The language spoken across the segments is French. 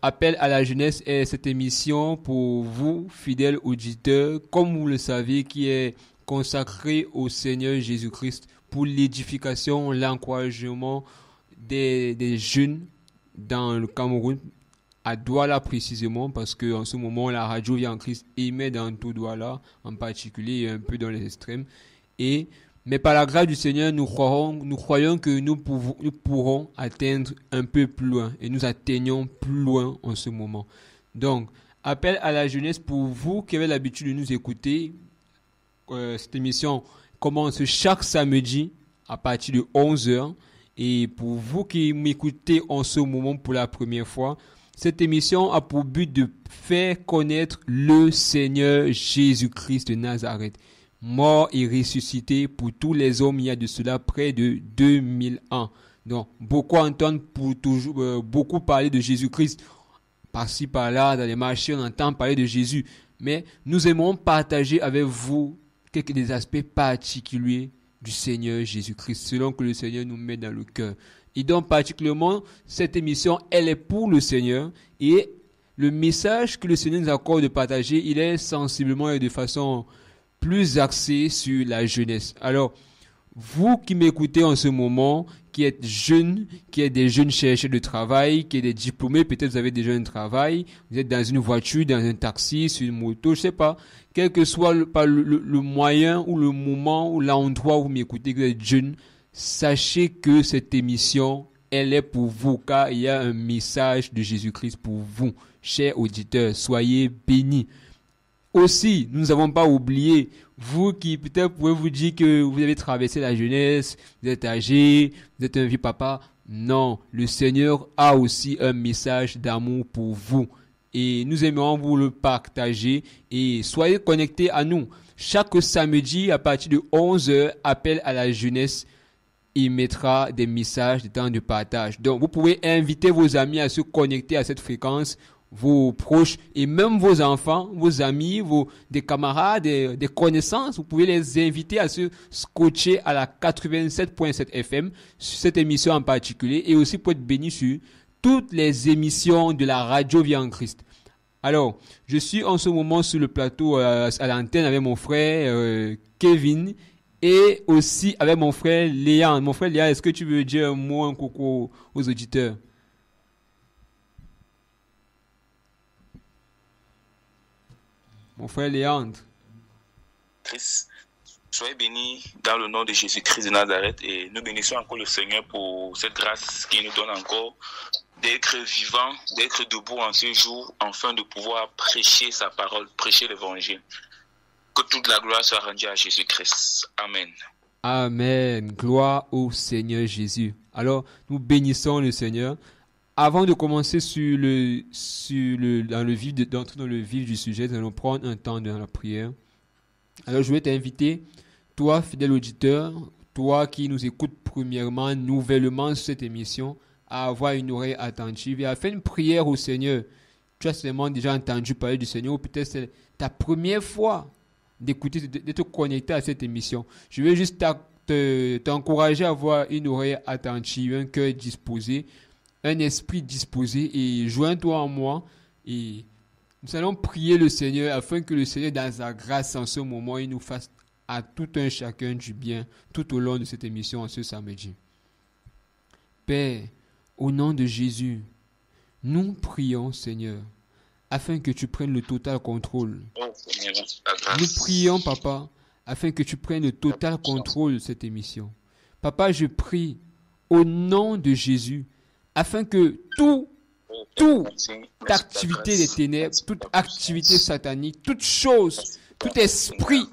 Appel à la jeunesse est cette émission pour vous, fidèles auditeurs, comme vous le savez, qui est consacrée au Seigneur Jésus-Christ pour l'édification, l'encouragement des jeunes dans le Cameroun, à Douala précisément, parce qu'en ce moment, la radio Vie en Christ émet dans tout Douala, en particulier et un peu dans les extrêmes. Mais par la grâce du Seigneur, nous croyons que nous pourrons atteindre un peu plus loin, et nous atteignons plus loin en ce moment. Donc, appel à la jeunesse pour vous qui avez l'habitude de nous écouter. Cette émission commence chaque samedi à partir de 11h. Et pour vous qui m'écoutez en ce moment pour la première fois, cette émission a pour but de faire connaître le Seigneur Jésus-Christ de Nazareth, mort et ressuscité pour tous les hommes il y a de cela près de 2000 ans. Donc, beaucoup entendent beaucoup parler de Jésus-Christ. Par-ci, par-là, dans les marchés, on entend parler de Jésus. Mais nous aimons partager avec vous quelques des aspects particuliers du Seigneur Jésus-Christ, selon que le Seigneur nous met dans le cœur. Et donc, particulièrement, cette émission, elle est pour le Seigneur. Et le message que le Seigneur nous accorde de partager, il est sensiblement et de façon plus axé sur la jeunesse. Alors, vous qui m'écoutez en ce moment, qui êtes jeunes, qui êtes des jeunes chercheurs de travail, qui êtes des diplômés, peut-être vous avez déjà un travail, vous êtes dans une voiture, dans un taxi, sur une moto, je sais pas, quel que soit le moyen ou le moment ou l'endroit où vous m'écoutez, que vous êtes jeune, sachez que cette émission, elle est pour vous, car il y a un message de Jésus-Christ pour vous, chers auditeurs, soyez bénis. Aussi, nous n'avons pas oublié, vous qui peut-être pouvez vous dire que vous avez traversé la jeunesse, vous êtes âgé, vous êtes un vieux papa. Non, le Seigneur a aussi un message d'amour pour vous. Et nous aimerions vous le partager et soyez connectés à nous. Chaque samedi, à partir de 11h, appel à la jeunesse, il mettra des messages de temps de partage. Donc, vous pouvez inviter vos amis à se connecter à cette fréquence, vos proches et même vos enfants, vos amis, des camarades, des connaissances. Vous pouvez les inviter à se scotcher à la 87.7 FM sur cette émission en particulier et aussi pour être bénis sur toutes les émissions de la radio Vie en Christ. Alors, je suis en ce moment sur le plateau à l'antenne avec mon frère Kevin et aussi avec mon frère Léon. Mon frère Léon, est-ce que tu veux dire un mot, un coucou aux auditeurs? Mon frère Léandre. Christ, soyez bénis dans le nom de Jésus-Christ de Nazareth et nous bénissons encore le Seigneur pour cette grâce qu'il nous donne encore d'être vivant, d'être debout en ce jour, afin de pouvoir prêcher sa parole, prêcher l'évangile. Que toute la gloire soit rendue à Jésus-Christ. Amen. Amen. Gloire au Seigneur Jésus. Alors, nous bénissons le Seigneur. Avant de commencer d'entrer dans le vif du sujet, nous allons prendre un temps dans la prière. Alors, je vais t'inviter, toi, fidèle auditeur, toi qui nous écoutes premièrement, nouvellement sur cette émission, à avoir une oreille attentive et à faire une prière au Seigneur. Tu as seulement déjà entendu parler du Seigneur, ou peut-être c'est ta première fois d'écouter, de te connecter à cette émission. Je vais juste t'encourager à avoir une oreille attentive, un cœur disposé, un esprit disposé et joins-toi en moi et nous allons prier le Seigneur afin que le Seigneur dans sa grâce en ce moment il nous fasse à tout un chacun du bien tout au long de cette émission ce samedi. Père, au nom de Jésus, nous prions Seigneur afin que tu prennes le total contrôle. Nous prions Papa afin que tu prennes le total contrôle de cette émission. Papa, je prie au nom de Jésus afin que toute activité des ténèbres, toute activité satanique, toute chose, tout esprit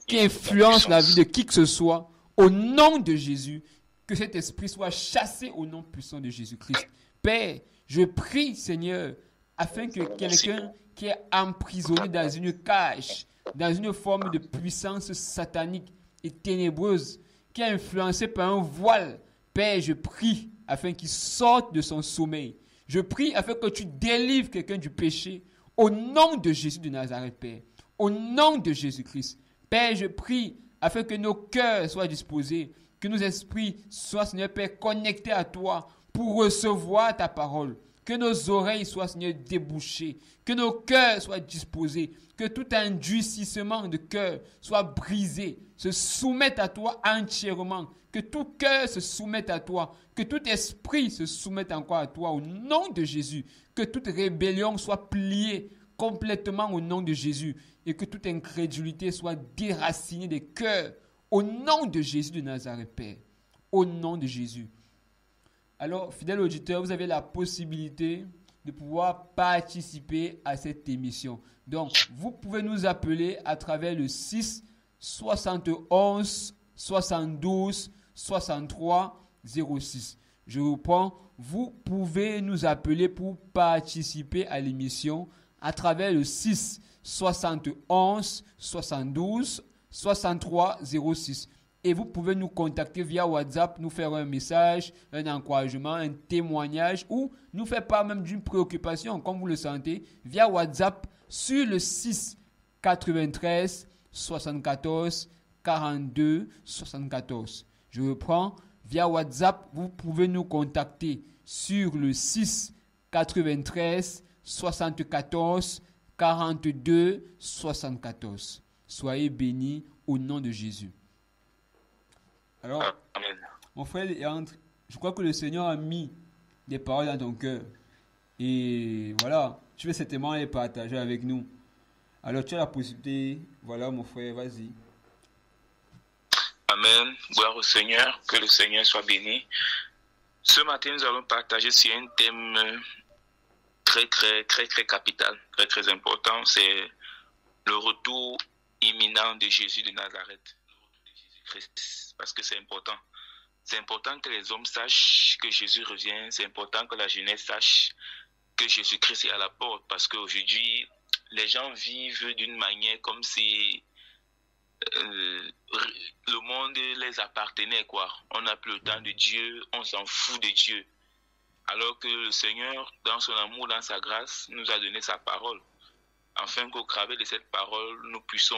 qui influence la vie de qui que ce soit, au nom de Jésus, que cet esprit soit chassé au nom puissant de Jésus-Christ. Père, je prie, Seigneur, afin que quelqu'un qui est emprisonné dans une cage, dans une forme de puissance satanique et ténébreuse, qui est influencé par un voile, Père, je prie afin qu'il sorte de son sommeil. Je prie afin que tu délivres quelqu'un du péché au nom de Jésus de Nazareth, Père. Au nom de Jésus-Christ. Père, je prie afin que nos cœurs soient disposés, que nos esprits soient, Seigneur Père, connectés à toi pour recevoir ta parole, Que nos oreilles soient, Seigneur, débouchées. Que nos cœurs soient disposés. Que tout endurcissement de cœur soit brisé. Se soumette à toi entièrement. Que tout cœur se soumette à toi. Que tout esprit se soumette encore à toi au nom de Jésus. Que toute rébellion soit pliée complètement au nom de Jésus. Et que toute incrédulité soit déracinée des cœurs au nom de Jésus de Nazareth, Père. Au nom de Jésus. Alors, fidèles auditeurs, vous avez la possibilité de pouvoir participer à cette émission. Donc, vous pouvez nous appeler à travers le 6 71 72 63 06. Je reprends, vous pouvez nous appeler pour participer à l'émission à travers le 6 71 72 63 06. Et vous pouvez nous contacter via WhatsApp, nous faire un message, un encouragement, un témoignage ou nous faire part même d'une préoccupation, comme vous le sentez, via WhatsApp sur le 6 93 74 42 74. Je reprends, via WhatsApp, vous pouvez nous contacter sur le 6 93 74 42 74. Soyez bénis au nom de Jésus. Alors, Amen. mon frère Léandre, je crois que le Seigneur a mis des paroles dans ton cœur. Et voilà, tu veux certainement les partager avec nous. Alors, tu as la possibilité. Voilà, mon frère, vas-y. Amen. Gloire au Seigneur. Que le Seigneur soit béni. Ce matin, nous allons partager sur un thème très capital, très important. C'est le retour imminent de Jésus de Nazareth. Parce que c'est important. C'est important que les hommes sachent que Jésus revient. C'est important que la jeunesse sache que Jésus-Christ est à la porte. Parce qu'aujourd'hui, les gens vivent d'une manière comme si le monde les appartenait, quoi. On n'a plus le temps de Dieu, on s'en fout de Dieu. Alors que le Seigneur, dans son amour, dans sa grâce, nous a donné sa parole. Afin qu'au travers de cette parole, nous puissions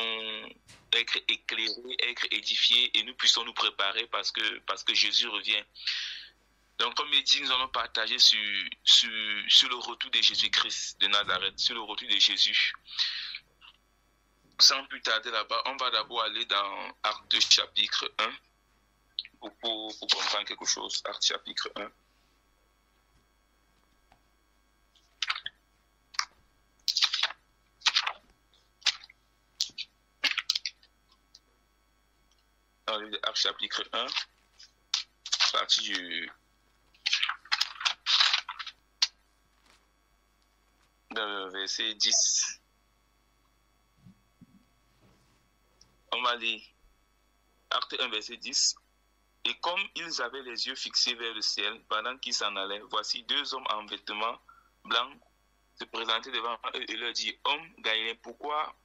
être éclairés, être édifiés et nous puissions nous préparer parce que Jésus revient. Donc, comme il dit, nous allons partager sur le retour de Jésus-Christ de Nazareth, sur le retour de Jésus. Sans plus tarder là-bas, on va d'abord aller dans Actes chapitre 1 pour comprendre quelque chose. Actes chapitre 1. Dans le Actes chapitre 1, à partir du verset 10. On va lire Acte 1, verset 10. Et comme ils avaient les yeux fixés vers le ciel pendant qu'ils s'en allaient, voici deux hommes en vêtements blancs se présentaient devant eux et leur dit: Hommes galiléens, pourquoi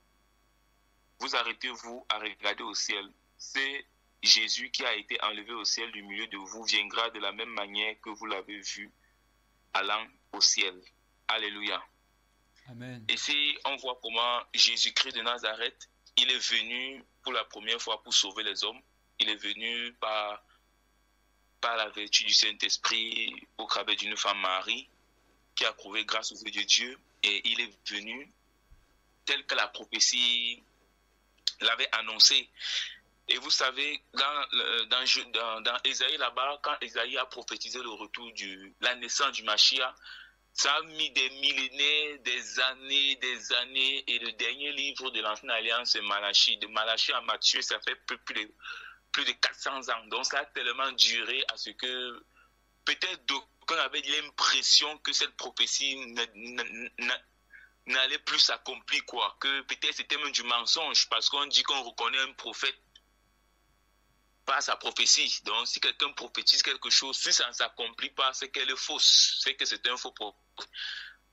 vous arrêtez-vous à regarder au ciel? C'est Jésus qui a été enlevé au ciel du milieu de vous, viendra de la même manière que vous l'avez vu allant au ciel. Alléluia. Amen. Ici, on voit comment Jésus-Christ de Nazareth, il est venu pour la première fois pour sauver les hommes. Il est venu par la vertu du Saint-Esprit au travers d'une femme Marie qui a trouvé grâce aux yeux de Dieu. Et il est venu tel que la prophétie l'avait annoncé. Et vous savez, dans Ésaïe là-bas, quand Ésaïe a prophétisé le retour la naissance du Mashiach, ça a mis des millénaires, des années, et le dernier livre de l'Ancienne Alliance, c'est Malachie. De Malachie à Matthieu, ça fait plus de 400 ans. Donc ça a tellement duré à ce que peut-être d'aucuns avaient l'impression que cette prophétie n'allait plus s'accomplir, quoi. Que peut-être c'était même du mensonge, parce qu'on dit qu'on reconnaît un prophète par sa prophétie. Donc si quelqu'un prophétise quelque chose, si ça ne s'accomplit pas, c'est qu'elle est fausse, c'est que c'est un faux prophète.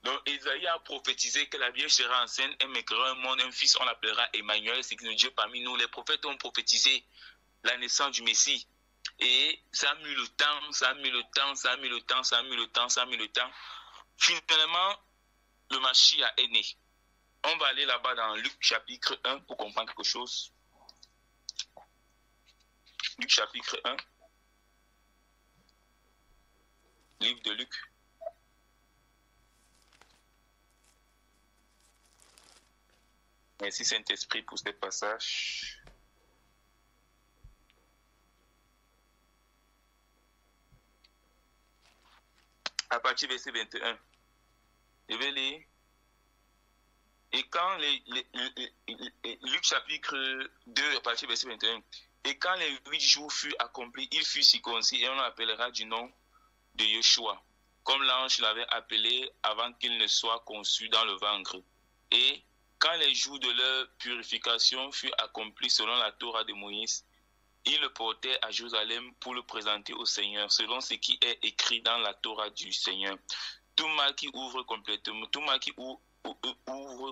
Donc Isaïe a prophétisé que la Vierge sera enceinte, elle mettra un monde, un fils, on l'appellera Emmanuel, c'est que Dieu parmi nous. Les prophètes ont prophétisé la naissance du Messie. Et ça a mis le temps. Finalement, le Mashiach est né. On va aller là-bas dans Luc chapitre 1 pour comprendre quelque chose. Luc chapitre 1. Livre de Luc. Merci Saint-Esprit pour ce passage. À partir du verset 21, je vais lire. Et quand Luc chapitre 2, à partir du verset 21, et quand les 8 jours furent accomplis, il fut circoncis et on l'appellera du nom de Yeshua, comme l'ange l'avait appelé avant qu'il ne soit conçu dans le ventre. Et quand les jours de leur purification furent accomplis selon la Torah de Moïse, il le portait à Jérusalem pour le présenter au Seigneur, selon ce qui est écrit dans la Torah du Seigneur. Tout mâle qui ouvre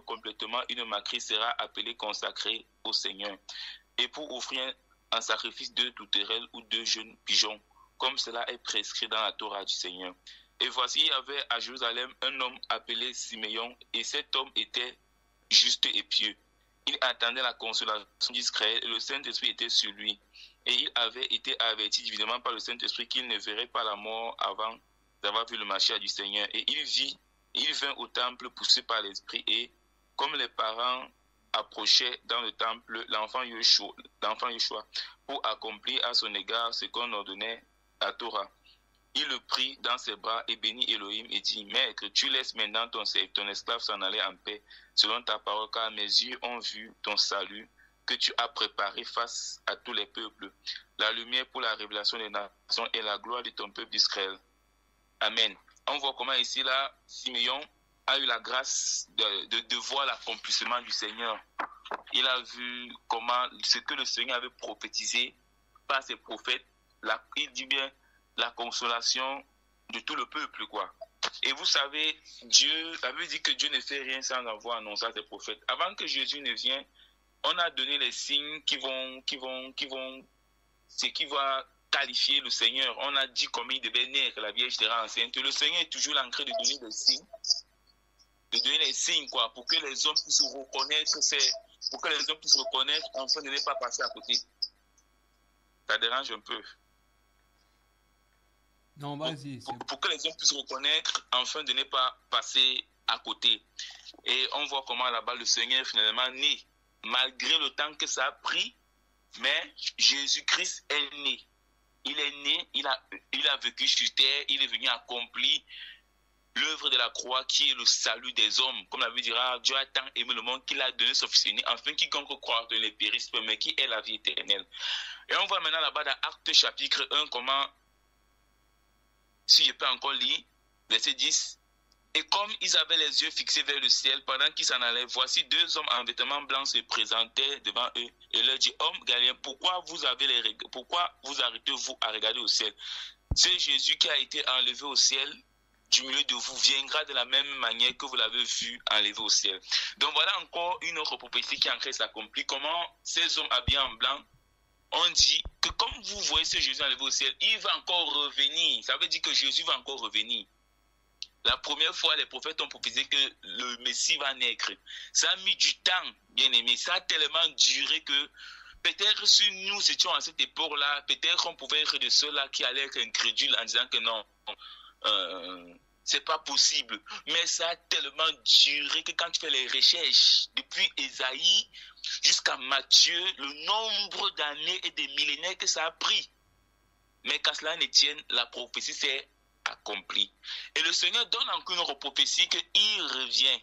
complètement une matrice sera appelé consacré au Seigneur. Et pour offrir un sacrifice de tourterelles ou de jeunes pigeons, comme cela est prescrit dans la Torah du Seigneur. Et voici, il y avait à Jérusalem un homme appelé Siméon, et cet homme était juste et pieux. Il attendait la consolation d'Israël, et le Saint-Esprit était sur lui. Et il avait été averti divinement par le Saint-Esprit qu'il ne verrait pas la mort avant d'avoir vu le Mashiach du Seigneur. Et il vint au temple poussé par l'Esprit, et comme les parents approchaient dans le temple l'enfant Yeshua pour accomplir à son égard ce qu'on ordonnait à Torah. Il le prit dans ses bras et bénit Elohim et dit, Maître, tu laisses maintenant ton esclave s'en aller en paix, selon ta parole, car mes yeux ont vu ton salut que tu as préparé face à tous les peuples, la lumière pour la révélation des nations et la gloire de ton peuple d'Israël. Amen. On voit comment ici, là, Simeon a eu la grâce de voir l'accomplissement du Seigneur. Il a vu comment ce que le Seigneur avait prophétisé par ses prophètes, il dit bien, la consolation de tout le peuple, quoi. Et vous savez, la Bible dit que Dieu ne fait rien sans avoir annoncé à ses prophètes. Avant que Jésus ne vienne, on a donné les signes qui va qualifier le Seigneur. On a dit comment il devait naître, la Vierge sera enceinte. Le Seigneur est toujours en train de donner des signes. De donner les signes, quoi, pour que les hommes puissent reconnaître, afin de ne pas passer à côté. Ça dérange un peu. Non, vas-y. Pour que les hommes puissent reconnaître, afin de ne pas passer à côté. Et on voit comment là-bas le Seigneur finalement naît. Malgré le temps que ça a pris, mais Jésus-Christ est né. Il est né, il a vécu sur terre, il est venu accomplir l'œuvre de la croix qui est le salut des hommes. Comme la Bible dira, Dieu a tant aimé le monde qu'il a donné son fils unique, afin quiconque croit ne périsse pas, mais qui est la vie éternelle. Et on voit maintenant là-bas dans Actes chapitre 1 comment, si je peux encore lire, verset 10, et comme ils avaient les yeux fixés vers le ciel pendant qu'ils s'en allaient, voici 2 hommes en vêtements blancs se présentaient devant eux et leur dit, hommes galiléens, pourquoi vous arrêtez-vous à regarder au ciel? C'est Jésus qui a été enlevé au ciel du milieu de vous viendra de la même manière que vous l'avez vu enlevé au ciel. Donc voilà encore une autre prophétie qui est en train de s'accomplir. Comment ces hommes habillés en blanc, on dit que comme vous voyez ce Jésus enlevé au ciel, il va encore revenir. Ça veut dire que Jésus va encore revenir. La première fois, les prophètes ont prophétisé que le Messie va naître. Ça a mis du temps, bien aimé. Ça a tellement duré que peut-être si nous étions à cette époque-là, peut-être on pouvait être de ceux-là qui allaient être incrédules en disant que non, c'est pas possible. Mais ça a tellement duré que quand tu fais les recherches, depuis Ésaïe jusqu'à Matthieu, le nombre d'années et des millénaires que ça a pris. Mais qu'à cela ne tienne, la prophétie s'est accomplie. Et le Seigneur donne encore une autre prophétie qu'il revient,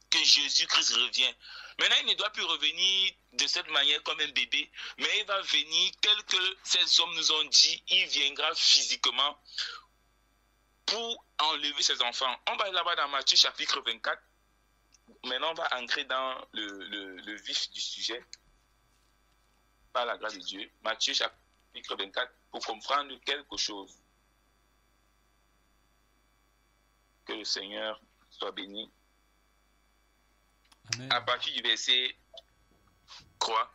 que Jésus-Christ revient. Maintenant, il ne doit plus revenir de cette manière comme un bébé, mais il va venir tel que ces hommes nous ont dit, il viendra physiquement pour enlever ses enfants. On va là-bas dans Matthieu chapitre 24. Maintenant, on va entrer dans le vif du sujet, par la grâce de Dieu. Matthieu chapitre 24, pour comprendre quelque chose. Que le Seigneur soit béni. Amen. À partir du verset 3,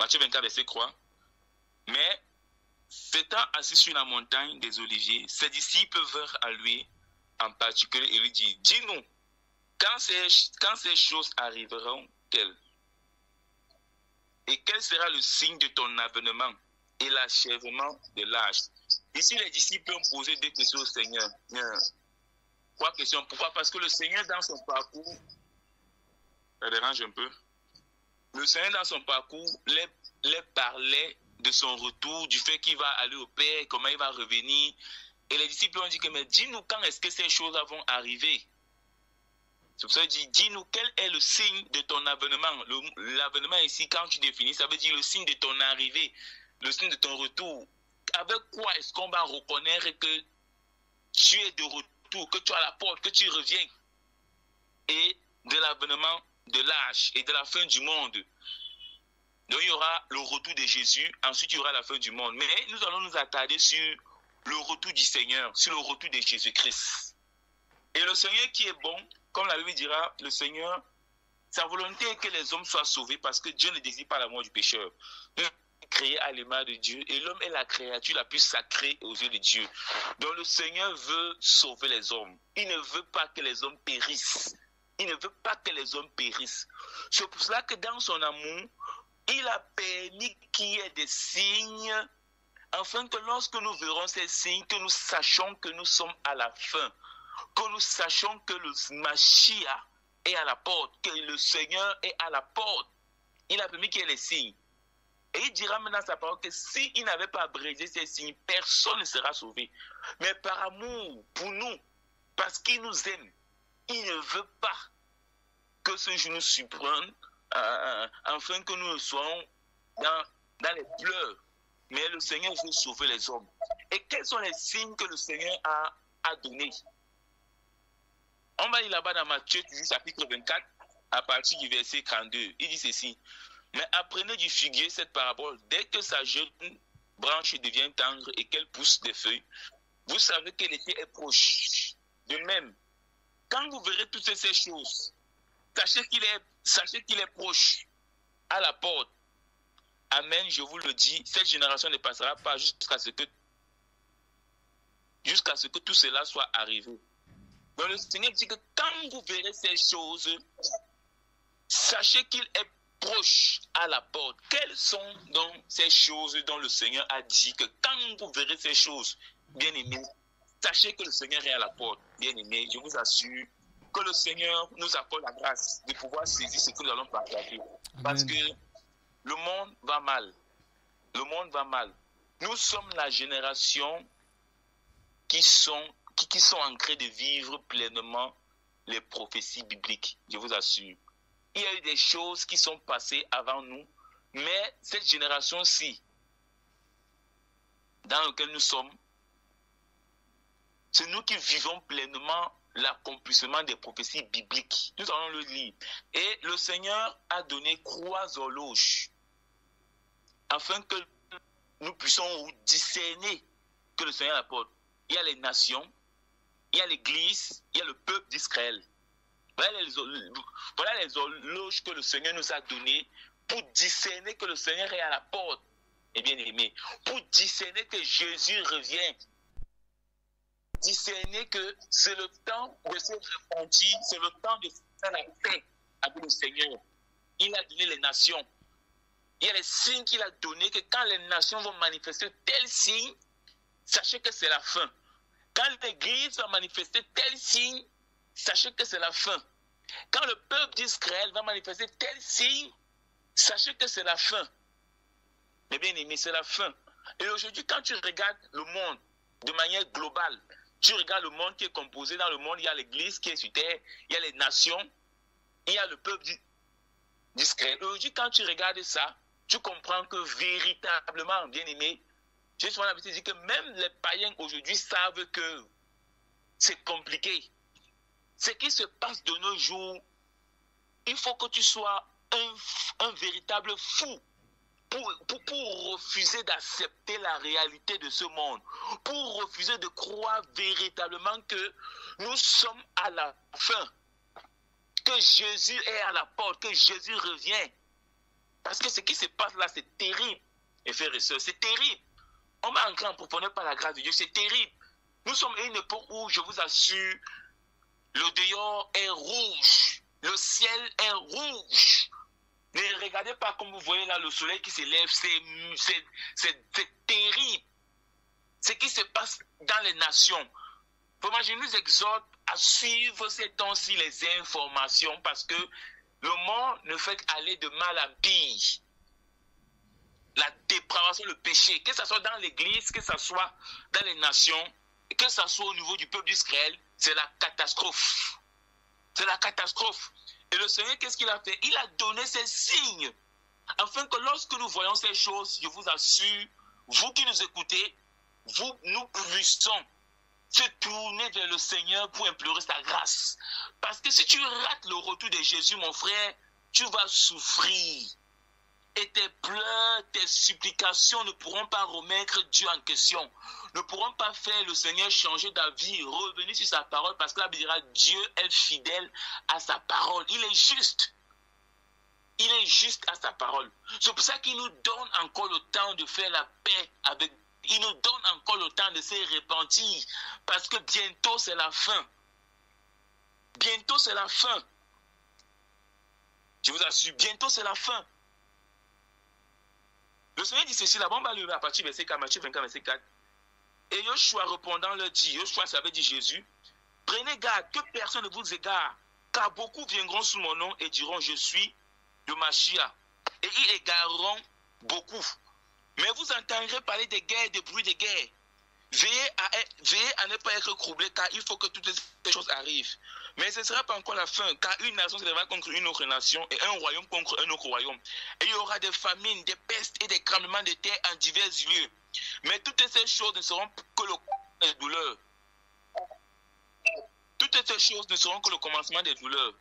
Matthieu 24, verset 3, mais s'étant assis sur la montagne des Oliviers, ses disciples vinrent à lui en particulier et lui dirent, dis-nous, quand ces choses arriveront-elles? Et quel sera le signe de ton avènement et l'achèvement de l'âge? Ici, les disciples ont posé 2 questions au Seigneur. 3 questions. Pourquoi? Parce que le Seigneur, dans son parcours, ça dérange un peu. le Seigneur dans son parcours les parlait de son retour, du fait qu'il va aller au Père, comment il va revenir. Et les disciples ont dit que, mais dis-nous quand est-ce que ces choses vont arriver. C'est pour ça qu'il dit, dis-nous quel est le signe de ton avènement. L'avènement ici, quand tu définis, ça veut dire le signe de ton arrivée, le signe de ton retour. Avec quoi est-ce qu'on va reconnaître que tu es de retour, que tu es à la porte, que tu reviens? Et de l'avènement de l'âge et de la fin du monde. Donc il y aura le retour de Jésus, ensuite il y aura la fin du monde. Mais nous allons nous attarder sur le retour du Seigneur, sur le retour de Jésus-Christ. Et le Seigneur qui est bon, comme la Bible dira, le Seigneur, sa volonté est que les hommes soient sauvés parce que Dieu ne désire pas la mort du pécheur. Nous sommes créés à l'image de Dieu et l'homme est la créature la plus sacrée aux yeux de Dieu. Donc le Seigneur veut sauver les hommes. Il ne veut pas que les hommes périssent. Il ne veut pas que les hommes périssent. C'est pour cela que dans son amour, il a permis qu'il y ait des signes, afin que lorsque nous verrons ces signes, que nous sachions que nous sommes à la fin, que nous sachions que le Mashiach est à la porte, que le Seigneur est à la porte. Il a permis qu'il y ait les signes. Et il dira maintenant sa parole que s'il n'avait pas abrégé ces signes, personne ne sera sauvé. Mais par amour pour nous, parce qu'il nous aime, il ne veut pas que ce jour nous surprenne, afin que nous soyons dans les pleurs. Mais le Seigneur veut sauver les hommes. Et quels sont les signes que le Seigneur a donnés? On va lire là-bas dans Matthieu, chapitre 24, à partir du verset 32. Il dit ceci. Mais apprenez du figuier cette parabole. Dès que sa jeune branche devient tendre et qu'elle pousse des feuilles, vous savez que l'été est proche. De même, quand vous verrez toutes ces choses, sachez qu'il est proche, à la porte. Amen, je vous le dis, cette génération ne passera pas jusqu'à ce que tout cela soit arrivé. Donc le Seigneur dit que quand vous verrez ces choses, sachez qu'il est proche à la porte. Quelles sont donc ces choses dont le Seigneur a dit que quand vous verrez ces choses, bien aimés, sachez que le Seigneur est à la porte. Bien aimés, je vous assure que le Seigneur nous accorde la grâce de pouvoir saisir ce que nous allons partager. Parce que le monde va mal. Le monde va mal. Nous sommes la génération qui sont en train de vivre pleinement les prophéties bibliques. Je vous assure. Il y a eu des choses qui sont passées avant nous, mais cette génération-ci, dans laquelle nous sommes, c'est nous qui vivons pleinement l'accomplissement des prophéties bibliques. Nous allons le lire. Et le Seigneur a donné 3 horloges afin que nous puissions discerner que le Seigneur apporte. Il y a les nations, il y a l'Église, il y a le peuple d'Israël. Voilà les horloges que le Seigneur nous a données pour discerner que le Seigneur est à la porte. Et bien aimé, pour discerner que Jésus revient. Discerner que c'est le temps de se repentir, c'est le temps de faire la paix avec le Seigneur. Il a donné les nations. Il y a les signes qu'il a donnés, que quand les nations vont manifester tel signe, sachez que c'est la fin. Quand l'Église va manifester tel signe, sachez que c'est la fin. Quand le peuple d'Israël va manifester tel signe, sachez que c'est la fin. Mais bien aimé, c'est la fin. Et aujourd'hui, quand tu regardes le monde de manière globale, tu regardes le monde qui est composé. Dans le monde, il y a l'Église qui est sur terre, il y a les nations, il y a le peuple d'Israël. Aujourd'hui, quand tu regardes ça, tu comprends que véritablement, bien aimé, j'ai souvent l'habitude de dire que même les païens aujourd'hui savent que c'est compliqué. Ce qui se passe de nos jours, il faut que tu sois un véritable fou pour refuser d'accepter la réalité de ce monde, pour refuser de croire véritablement que nous sommes à la fin, que Jésus est à la porte, que Jésus revient. Parce que ce qui se passe là, c'est terrible. Et frères et sœurs, c'est terrible. On va entrer en profondeur par la grâce de Dieu, c'est terrible. Nous sommes à une époque où, je vous assure, le dehors est rouge, le ciel est rouge. Ne regardez pas comme vous voyez là le soleil qui s'élève, c'est terrible. Ce qui se passe dans les nations. Vraiment, je nous exhorte à suivre ces temps-ci les informations parce que Le monde ne fait qu'aller de mal en pire. La dépravation, le péché, que ce soit dans l'église, que ce soit dans les nations, que ce soit au niveau du peuple d'Israël, c'est la catastrophe. C'est la catastrophe. Et le Seigneur, qu'est-ce qu'il a fait? Il a donné ces signes, afin que lorsque nous voyons ces choses, je vous assure, vous qui nous écoutez, nous puissions se tourner vers le Seigneur pour implorer sa grâce. Parce que si tu rates le retour de Jésus, mon frère, tu vas souffrir. Et tes pleurs, tes supplications ne pourront pas remettre Dieu en question. Ne pourront pas faire le Seigneur changer d'avis, revenir sur sa parole, parce que la Bible dira, Dieu est fidèle à sa parole. Il est juste. Il est juste à sa parole. C'est pour ça qu'il nous donne encore le temps de faire la paix avec Dieu. Il nous donne encore le temps de se repentir, parce que bientôt c'est la fin. Bientôt c'est la fin. Je vous assure, bientôt c'est la fin. Le Seigneur dit ceci, là-bas on va lever à partir du verset 4, Matthieu 24, verset 4. Et Yoshua répondant leur dit, Yoshua ça veut dire Jésus, prenez garde que personne ne vous égare, car beaucoup viendront sous mon nom et diront, je suis le Mashiach. Et ils égareront beaucoup. Mais vous entendrez parler des guerres, des bruits de guerre. Veillez à ne pas être troublé, car il faut que toutes ces choses arrivent. Mais ce ne sera pas encore la fin, car une nation se lèvera contre une autre nation et un royaume contre un autre royaume. Et il y aura des famines, des pestes et des tremblements de terre en divers lieux. Mais toutes ces choses ne seront que le douleurs. Toutes ces choses ne seront que le commencement des douleurs.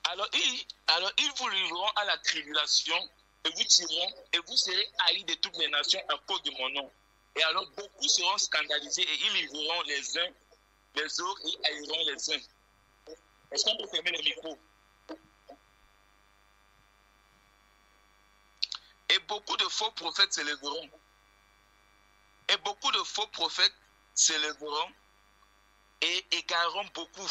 Alors ils vous livreront à la tribulation, et vous tireront, et vous serez haïs de toutes les nations à cause de mon nom. Et alors beaucoup seront scandalisés, et ils livreront les uns les autres, et haïront les uns. Est-ce qu'on peut fermer le micro? Et beaucoup de faux prophètes se lèveront. Et beaucoup de faux prophètes se lèveront et égareront beaucoup.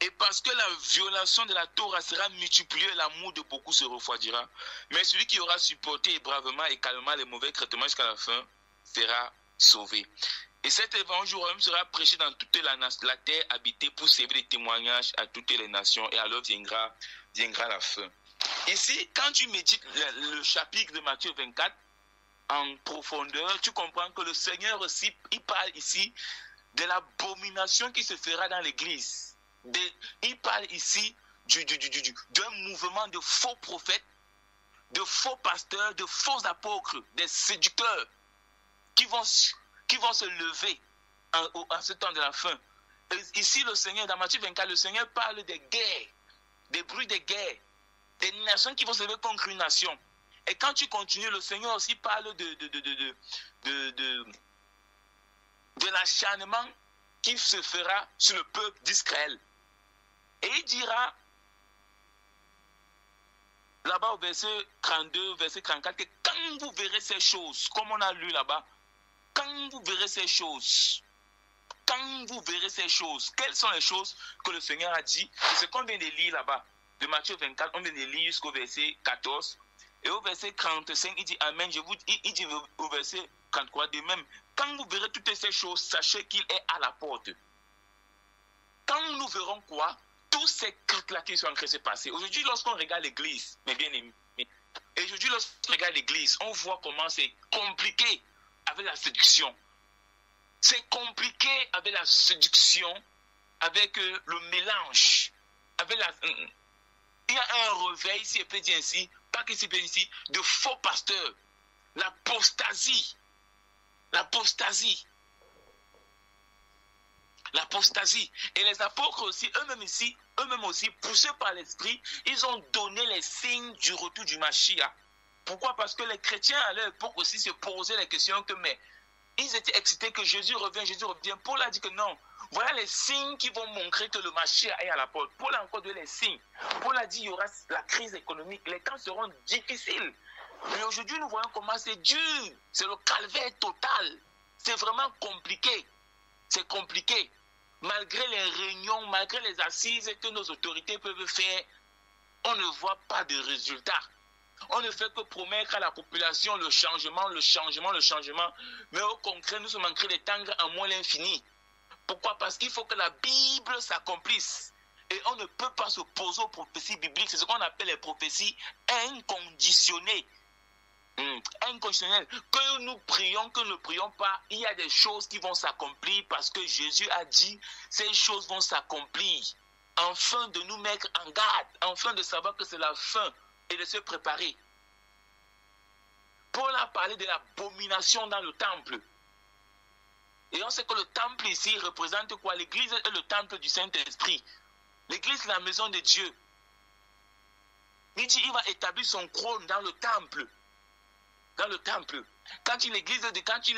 Et parce que la violation de la Torah sera multipliée, l'amour de beaucoup se refroidira. Mais celui qui aura supporté bravement et calmement les mauvais traitements jusqu'à la fin sera sauvé. Et cet évangile sera prêché dans toute la terre habitée pour servir de témoignage à toutes les nations. Et alors viendra la fin. Ici, quand tu médites le chapitre de Matthieu 24 en profondeur, tu comprends que le Seigneur aussi, il parle ici de l'abomination qui se fera dans l'église. Il parle ici d'un mouvement de faux prophètes, de faux pasteurs, de faux apôtres, des séducteurs qui vont se lever en ce temps de la fin. Et ici, le Seigneur, dans Matthieu 24, le Seigneur parle des guerres, des bruits de guerre, des nations qui vont se lever contre une nation. Et quand tu continues, le Seigneur aussi parle de l'acharnement qui se fera sur le peuple d'Israël. Et il dira, là-bas au verset 32, verset 34, que quand vous verrez ces choses, comme on a lu là-bas, quand vous verrez ces choses, quelles sont les choses que le Seigneur a dit? C'est ce qu'on vient de lire là-bas, de Matthieu 24, on vient de lire jusqu'au verset 14. Et au verset 35, il dit Amen. Il dit au verset 33, de même, quand vous verrez toutes ces choses, sachez qu'il est à la porte. Quand nous verrons quoi? Tous ces trucs-là qui sont en train de se passer. Aujourd'hui, lorsqu'on regarde l'église, mes bien-aimés, et aujourd'hui, lorsqu'on regarde l'église, on voit comment c'est compliqué avec la séduction. C'est compliqué avec la séduction, avec le mélange, avec il y a un réveil, si on peut dire ainsi, pas que c'est peut dire ici, de faux pasteurs. L'apostasie. Et les apôtres aussi, eux-mêmes aussi, poussés par l'esprit, ils ont donné les signes du retour du Mashiach. Pourquoi? Parce que les chrétiens à leur époque aussi se posaient la question que, mais ils étaient excités que Jésus revient. Paul a dit que non. Voilà les signes qui vont montrer que le Mashiach est à la porte. Paul a encore donné les signes. Paul a dit qu'il y aura la crise économique. Les temps seront difficiles. Mais aujourd'hui, nous voyons comment c'est dur. C'est le calvaire total. C'est vraiment compliqué. C'est compliqué. Malgré les réunions, malgré les assises que nos autorités peuvent faire, on ne voit pas de résultats. On ne fait que promettre à la population le changement. Mais au concret, nous sommes en train d'étendre à moins l'infini. Pourquoi? Parce qu'il faut que la Bible s'accomplisse. Et on ne peut pas s'opposer aux prophéties bibliques. C'est ce qu'on appelle les prophéties inconditionnelles. Inconditionnelles. Que nous prions, que nous ne prions pas, il y a des choses qui vont s'accomplir parce que Jésus a dit, ces choses vont s'accomplir. Afin de nous mettre en garde, afin de savoir que c'est la fin et de se préparer. Paul a parlé de l'abomination dans le temple. Et on sait que le temple ici représente quoi? L'église est le temple du Saint-Esprit. L'église est la maison de Dieu. Il dit il va établir son trône dans le temple. Dans le temple. Quand il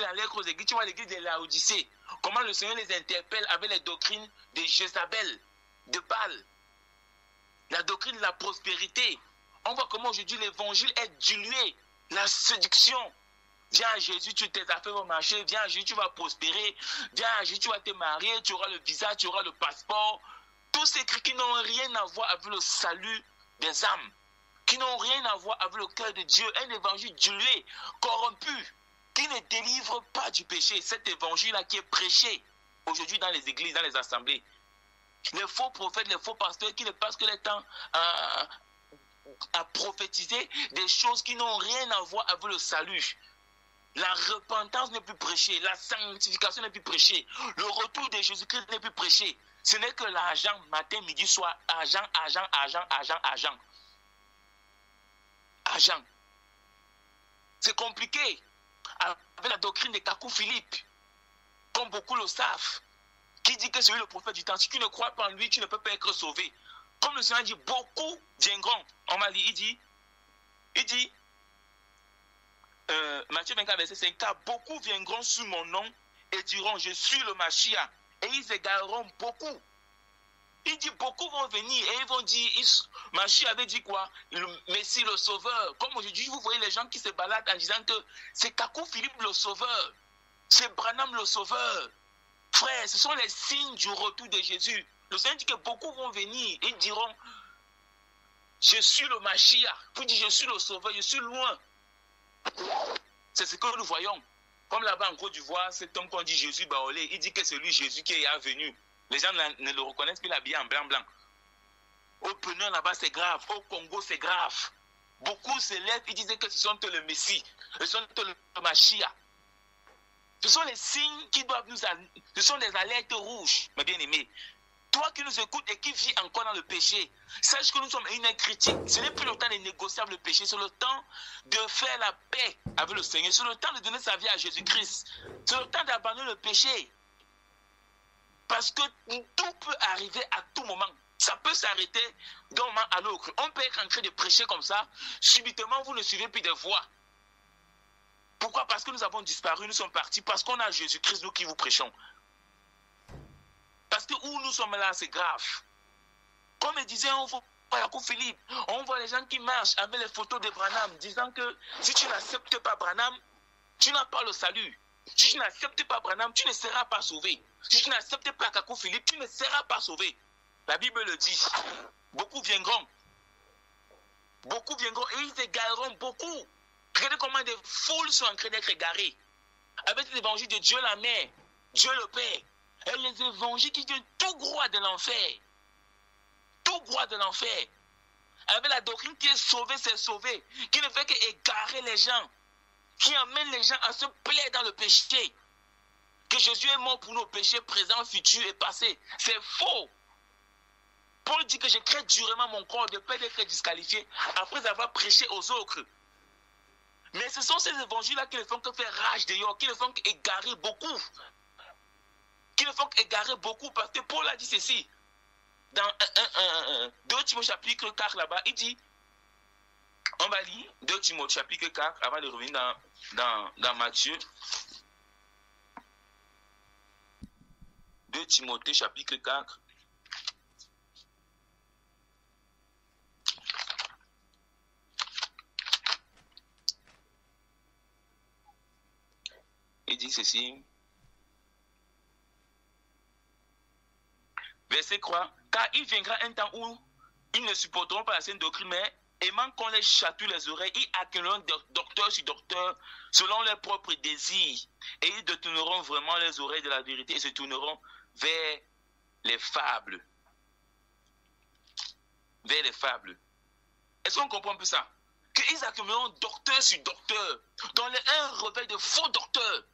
allait aux églises, tu vois l'église de Laodicée. Comment le Seigneur les interpelle avec les doctrines de Jézabel, de Baal. La doctrine de la prospérité. On voit comment aujourd'hui l'évangile est dilué. La séduction. Viens à Jésus, tes affaires vont marcher. Viens à Jésus, tu vas prospérer. Viens à Jésus, tu vas te marier. Tu auras le visa, tu auras le passeport. Tous ces cris qui n'ont rien à voir avec le salut des âmes. Qui n'ont rien à voir avec le cœur de Dieu. Un évangile dilué, corrompu. Qui ne délivre pas du péché. Cet évangile-là qui est prêché aujourd'hui dans les églises, dans les assemblées. Les faux prophètes, les faux pasteurs qui ne passent que le temps à prophétiser des choses qui n'ont rien à voir avec le salut. La repentance n'est plus prêchée, la sanctification n'est plus prêchée, le retour de Jésus-Christ n'est plus prêché. Ce n'est que l'argent, matin, midi, soir, argent. C'est compliqué. Avec la doctrine de Kakou Philippe, comme beaucoup le savent, qui dit que c'est lui le prophète du temps. Si tu ne crois pas en lui, tu ne peux pas être sauvé. Comme le Seigneur dit, beaucoup viendront. On m'a dit, il dit, Matthieu 24, verset 5, car beaucoup viendront sous mon nom et diront, je suis le Mashiach. Et ils égareront beaucoup. Il dit, beaucoup vont venir et ils vont dire, Mashiach avait dit quoi? Le Messie, le Sauveur. Comme aujourd'hui, vous voyez les gens qui se baladent en disant que c'est Kakou Philippe le Sauveur. C'est Branham le Sauveur. Frère, ce sont les signes du retour de Jésus. Le Seigneur dit que beaucoup vont venir et diront, je suis le Mashiach. Vous dites, je suis le Sauveur, je suis loin. C'est ce que nous voyons. Comme là-bas en Côte d'Ivoire, cet homme qu'on dit Jésus Baolé, il dit que c'est lui Jésus qui est venu. Les gens ne le reconnaissent plus, l'habillé en blanc. Au Bénin, là-bas, c'est grave. Au Congo, c'est grave. Beaucoup se lèvent, ils disaient que ce sont le Messie, ce sont le Mashiach. Ce sont les signes qui doivent nous... Ce sont des alertes rouges, mes bien-aimés. Toi qui nous écoutes et qui vis encore dans le péché, sache que nous sommes à une ère critique. Ce n'est plus le temps de négocier avec le péché, c'est le temps de faire la paix avec le Seigneur. C'est le temps de donner sa vie à Jésus-Christ. C'est le temps d'abandonner le péché. Parce que tout peut arriver à tout moment. Ça peut s'arrêter d'un moment à l'autre. On peut être en train de prêcher comme ça. Subitement, vous ne suivez plus de voix. Pourquoi? Parce que nous avons disparu, nous sommes partis. Parce qu'on a Jésus-Christ, nous qui vous prêchons. Parce que où nous sommes là, c'est grave. Comme il disait, on voit Kakou Philippe, on voit les gens qui marchent avec les photos de Branham, disant que si tu n'acceptes pas Branham, tu n'as pas le salut. Si tu n'acceptes pas Branham, tu ne seras pas sauvé. Si tu n'acceptes pas Kakou Philippe, tu ne seras pas sauvé. La Bible le dit. Beaucoup viendront. Beaucoup viendront et ils égareront beaucoup. Regardez comment des foules sont en train d'être égarées. Avec l'évangile de Dieu la mère, Dieu le Père. Et les évangiles qui viennent tout droit de l'enfer. Tout droit de l'enfer. Avec la doctrine qui est sauvée, c'est sauvé. Qui ne fait qu'égarer les gens. Qui amène les gens à se plaire dans le péché. Que Jésus est mort pour nos péchés présents, futurs et passés. C'est faux. Paul dit que je crée durement mon corps de peur d'être disqualifié après avoir prêché aux autres. Mais ce sont ces évangiles-là qui ne font que faire rage dehors, qui ne font qu'égarer beaucoup. Qui ne font qu'égarer beaucoup, parce que Paul a dit ceci. Dans 2 Timothée chapitre 4 là-bas, il dit, on va lire 2 Timothée chapitre 4 avant de revenir dans Matthieu. 2 Timothée chapitre 4. Il dit ceci. Verset 3. Car il viendra un temps où ils ne supporteront pas la saine doctrine, mais aimant qu'on les chatouille les oreilles, ils accueilleront docteur sur docteur selon leurs propres désirs. Et ils détourneront vraiment les oreilles de la vérité et se tourneront vers les fables. vers les fables. Est-ce qu'on comprend un peu ça? Qu'ils accumuleront docteur sur docteur, dans un réveil de faux docteurs,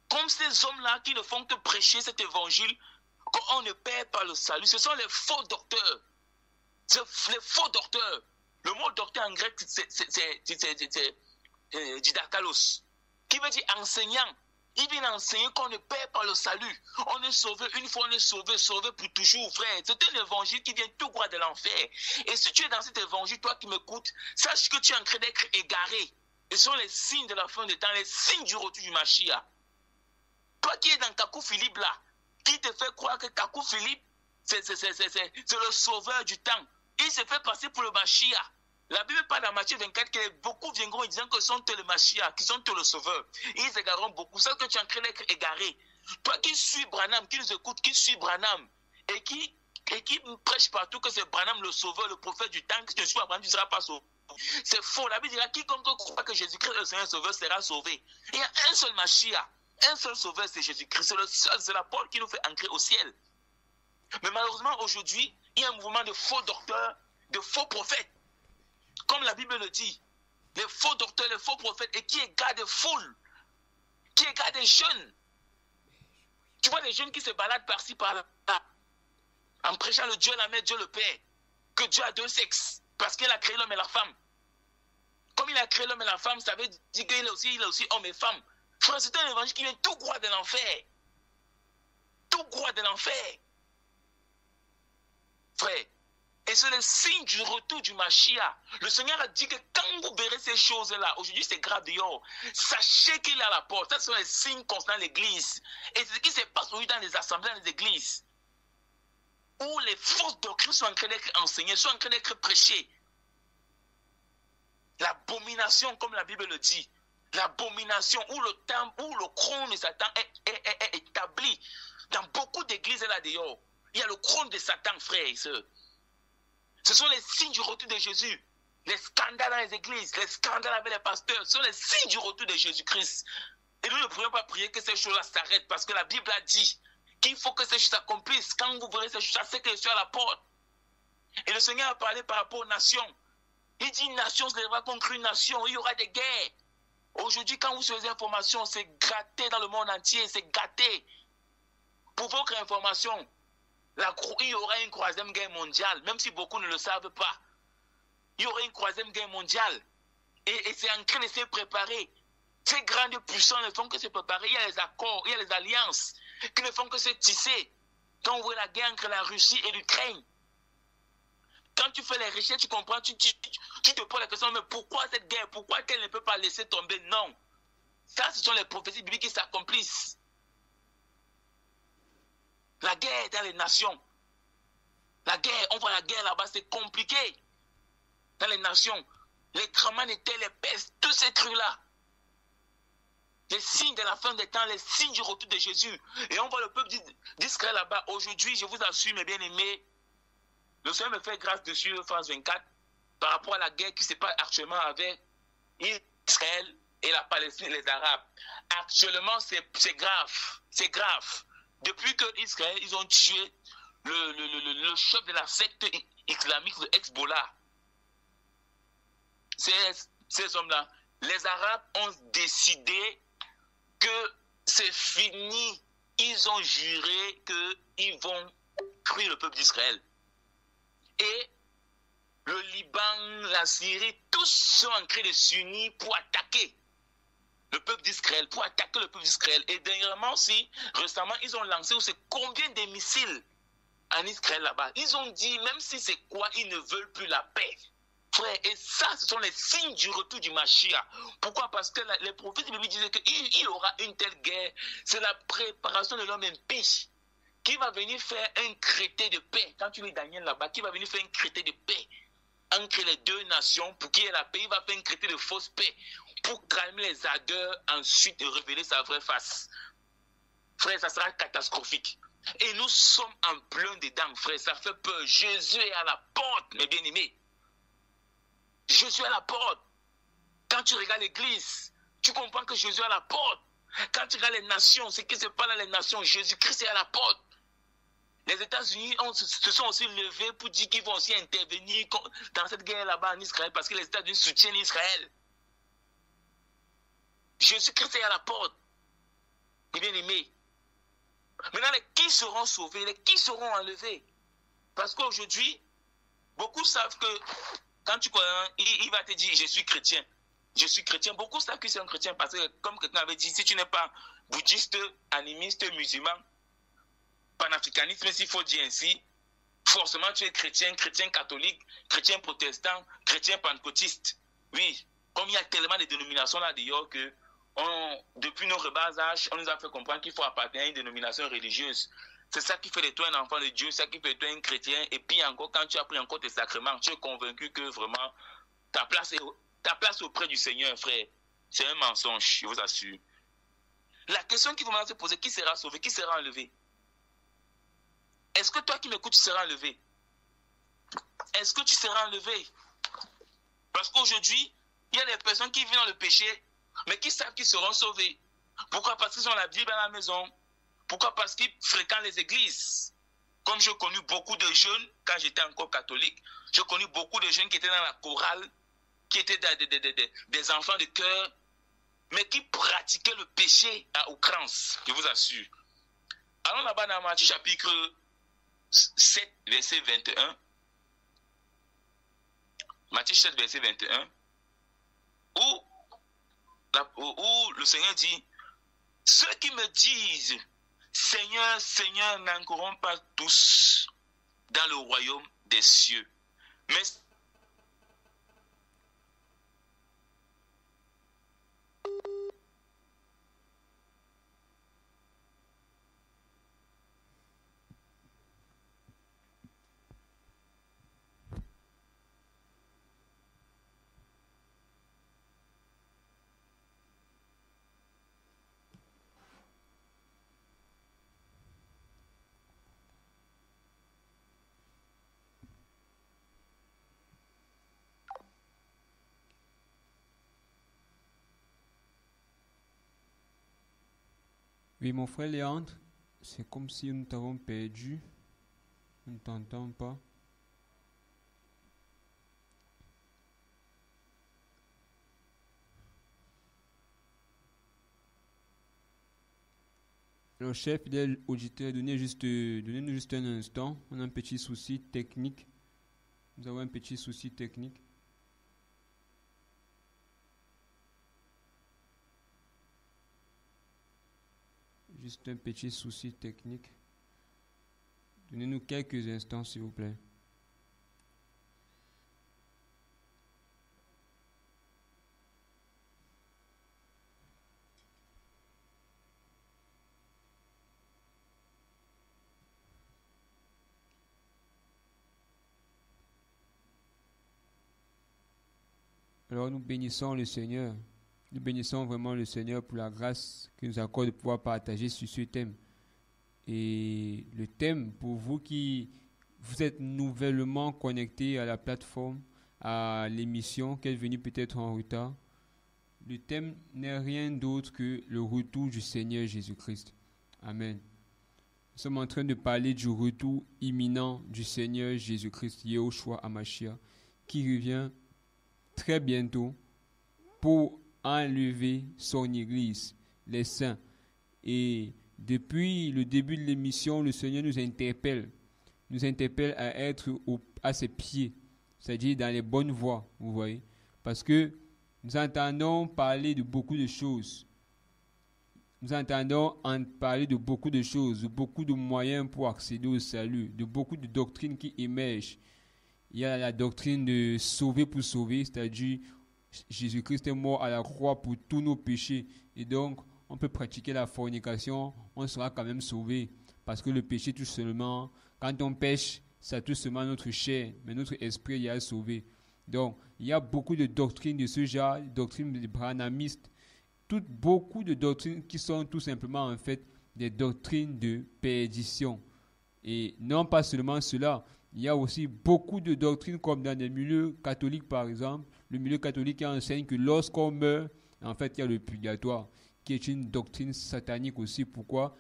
comme ces hommes-là qui ne font que prêcher cet évangile, qu'on ne perd pas le salut. Ce sont les faux docteurs. Les faux docteurs. Le mot docteur en grec, c'est didakalos, qui veut dire enseignant. Il vient enseigner qu'on ne perd pas le salut. On est sauvé une fois, on est sauvé, sauvé pour toujours, frère. C'est un évangile qui vient tout droit de l'enfer. Et si tu es dans cet évangile, toi qui m'écoutes, sache que tu es en train d'être égaré. Ce sont les signes de la fin des temps, les signes du retour du Mashiach. Toi qui es dans Kakou Philippe là, qui te fait croire que Kakou Philippe, c'est le sauveur du temps. Il se fait passer pour le Mashiach. La Bible parle dans Matthieu 24 que beaucoup viendront en disant que sont le Mashiach, qui sont le sauveur. Ils égareront beaucoup. C'est que tu es en train d'être égaré. Toi qui suis Branham, qui nous écoute, qui suis Branham, et qui prêche partout que c'est Branham le sauveur, le prophète du temps, que si tu ne suis pas Branham, tu ne seras pas sauvé. C'est faux. La Bible dira quiconque croit que Jésus-Christ est le Seigneur sauveur sera sauvé. Il y a un seul Mashiach, un seul sauveur, c'est Jésus-Christ. C'est le seul, c'est la porte qui nous fait entrer au ciel. Mais malheureusement, aujourd'hui, il y a un mouvement de faux docteurs, de faux prophètes. Comme la Bible le dit, les faux docteurs, les faux prophètes, et qui égarent des foules, qui égarent des jeunes. Tu vois les jeunes qui se baladent par-ci, par-là, en prêchant le Dieu la mère, Dieu le Père, que Dieu a deux sexes, parce qu'il a créé l'homme et la femme. Comme il a créé l'homme et la femme, ça veut dire qu'il est aussi homme et femme. Frère, c'est un évangile qui vient tout droit de l'enfer. Tout droit de l'enfer. Frère, et c'est le signe du retour du Mashiach. Le Seigneur a dit que quand vous verrez ces choses-là, aujourd'hui c'est grave dehors, sachez qu'il est à la porte. Ça, ce sont les signes constants de l'église. Et c'est ce qui se passe aujourd'hui dans les assemblées, dans les églises, où les fausses doctrines sont en train d'être enseignées, sont en train d'être prêchées. L'abomination, comme la Bible le dit, l'abomination où le temple, où le trône de Satan est établi. Dans beaucoup d'églises là dehors, il y a le trône de Satan, frères et sœurs. Ce sont les signes du retour de Jésus. Les scandales dans les églises, les scandales avec les pasteurs, ce sont les signes du retour de Jésus-Christ. Et nous ne pourrions pas prier que ces choses-là s'arrêtent parce que la Bible a dit qu'il faut que ces choses s'accomplissent. Quand vous verrez ces choses, c'est que je suis à la porte. Et le Seigneur a parlé par rapport aux nations. Il dit une nation se lèvera contre une nation, il y aura des guerres. Aujourd'hui, quand vous suivez les informations, c'est gâté dans le monde entier, c'est gâté. Pour votre information, il y aura une troisième guerre mondiale, même si beaucoup ne le savent pas. Il y aura une troisième guerre mondiale. Et c'est en train de se préparer. Ces grandes puissances ne font que se préparer. Il y a les accords, il y a les alliances qui ne font que se tisser. Quand on voit la guerre entre la Russie et l'Ukraine, quand tu fais les recherches, tu comprends, tu te poses la question, mais pourquoi cette guerre? Pourquoi qu'elle ne peut pas laisser tomber? Non. Ça, ce sont les prophéties bibliques qui s'accomplissent. La guerre dans les nations. La guerre, on voit la guerre là-bas, c'est compliqué. Dans les nations. Les tremblements de terre, les pestes, tous ces trucs-là. Les signes de la fin des temps, les signes du retour de Jésus. Et on voit le peuple discret là-bas. Aujourd'hui, je vous assure, mes bien-aimés, le Seigneur me fait grâce dessus, France 24, par rapport à la guerre qui se passe actuellement avec Israël et la Palestine et les Arabes. Actuellement, c'est grave. C'est grave. Depuis que Israël, ils ont tué le chef de la secte islamique de Hezbollah. Ces hommes-là, les Arabes ont décidé que c'est fini. Ils ont juré qu'ils vont tuer le peuple d'Israël. Et le Liban, la Syrie, tous sont en train de s'unir pour attaquer le peuple d'Israël, pour attaquer le peuple d'Israël. Et dernièrement aussi, récemment, ils ont lancé combien de missiles en Israël là-bas. Ils ont dit, même si c'est quoi, ils ne veulent plus la paix. Frère, et ça, ce sont les signes du retour du Mashiach. Pourquoi? Parce que les prophètes bibliques disaient qu'il y aura une telle guerre. C'est la préparation de l'homme impie qui va venir faire un traité de paix. Quand tu lis Daniel là-bas, qui va venir faire un traité de paix entre les deux nations pour qu'il y ait la paix. Il va faire un traité de fausse paix pour calmer les ardeurs, ensuite de révéler sa vraie face. Frère, ça sera catastrophique. Et nous sommes en plein dedans, frère. Ça fait peur. Jésus est à la porte, mes bien-aimés. Jésus est à la porte. Quand tu regardes l'église, tu comprends que Jésus est à la porte. Quand tu regardes les nations, ce qui se passe dans les nations, Jésus-Christ est à la porte. Les États-Unis se sont aussi levés pour dire qu'ils vont aussi intervenir dans cette guerre là-bas en Israël parce que les États-Unis soutiennent Israël. Jésus-Christ est à la porte. Et bien aimé. Maintenant, qui seront sauvés, qui seront enlevés? Parce qu'aujourd'hui, beaucoup savent que quand tu connais, il va te dire je suis chrétien. Je suis chrétien. Beaucoup savent que c'est un chrétien parce que, comme quelqu'un avait dit, si tu n'es pas bouddhiste, animiste, musulman, panafricaniste, s'il faut dire ainsi, forcément tu es chrétien, chrétien catholique, chrétien protestant, chrétien pentecôtiste. Oui, comme il y a tellement de dénominations là d'ailleurs que depuis nos rebas âges, on nous a fait comprendre qu'il faut appartenir à une dénomination religieuse. C'est ça qui fait de toi un enfant de Dieu, c'est ça qui fait de toi un chrétien. Et puis encore, quand tu as pris encore tes sacrements, tu es convaincu que vraiment ta place auprès du Seigneur, frère, c'est un mensonge, je vous assure. La question qu'il faut se poser, qui sera sauvé, qui sera enlevé? Est-ce que toi qui m'écoutes, tu seras enlevé? Est-ce que tu seras enlevé? Parce qu'aujourd'hui, il y a des personnes qui vivent dans le péché, mais qui savent qu'ils seront sauvés. Pourquoi? Parce qu'ils ont la Bible à la maison. Pourquoi? Parce qu'ils fréquentent les églises. Comme j'ai connu beaucoup de jeunes, quand j'étais encore catholique, j'ai connu beaucoup de jeunes qui étaient dans la chorale, qui étaient des enfants de cœur, mais qui pratiquaient le péché à outrance, je vous assure. Allons là-bas dans Matthieu chapitre 7, verset 21. Matthieu 7, verset 21. Où le Seigneur dit, ceux qui me disent, Seigneur, Seigneur, n'entreront pas tous dans le royaume des cieux. Mais Oui, mon frère Léandre, c'est comme si nous t'avons perdu. Nous ne t'entendons pas. Alors, chef, fidèle auditeur, donnez-nous juste un instant. On a un petit souci technique. Nous avons un petit souci technique. Juste un petit souci technique. Donnez-nous quelques instants, s'il vous plaît. Alors nous bénissons le Seigneur. Nous bénissons vraiment le Seigneur pour la grâce qu'il nous accorde de pouvoir partager sur ce thème. Et le thème, pour vous qui vous êtes nouvellement connectés à la plateforme, à l'émission, qui est venue peut-être en retard, le thème n'est rien d'autre que le retour du Seigneur Jésus-Christ. Amen. Nous sommes en train de parler du retour imminent du Seigneur Jésus-Christ, Yehoshua HaMashiach, qui revient très bientôt pour enlever son église, les saints. Et depuis le début de l'émission, le Seigneur nous interpelle à être à ses pieds, c'est-à-dire dans les bonnes voies, vous voyez. Parce que nous entendons parler de beaucoup de choses. Nous entendons parler de beaucoup de choses, de beaucoup de moyens pour accéder au salut, de beaucoup de doctrines qui émergent. Il y a la doctrine de sauver pour sauver, c'est-à-dire Jésus-Christ est mort à la croix pour tous nos péchés. Et donc, on peut pratiquer la fornication, on sera quand même sauvé. Parce que le péché touche seulement, quand on pêche, ça touche seulement notre chair, mais notre esprit y est sauvé. Donc, il y a beaucoup de doctrines de ce genre, doctrines branhamistes, beaucoup de doctrines qui sont tout simplement en fait des doctrines de perdition. Et non pas seulement cela, il y a aussi beaucoup de doctrines comme dans les milieux catholiques par exemple. Le milieu catholique qui enseigne que lorsqu'on meurt, en fait il y a le purgatoire, qui est une doctrine satanique aussi. Pourquoi?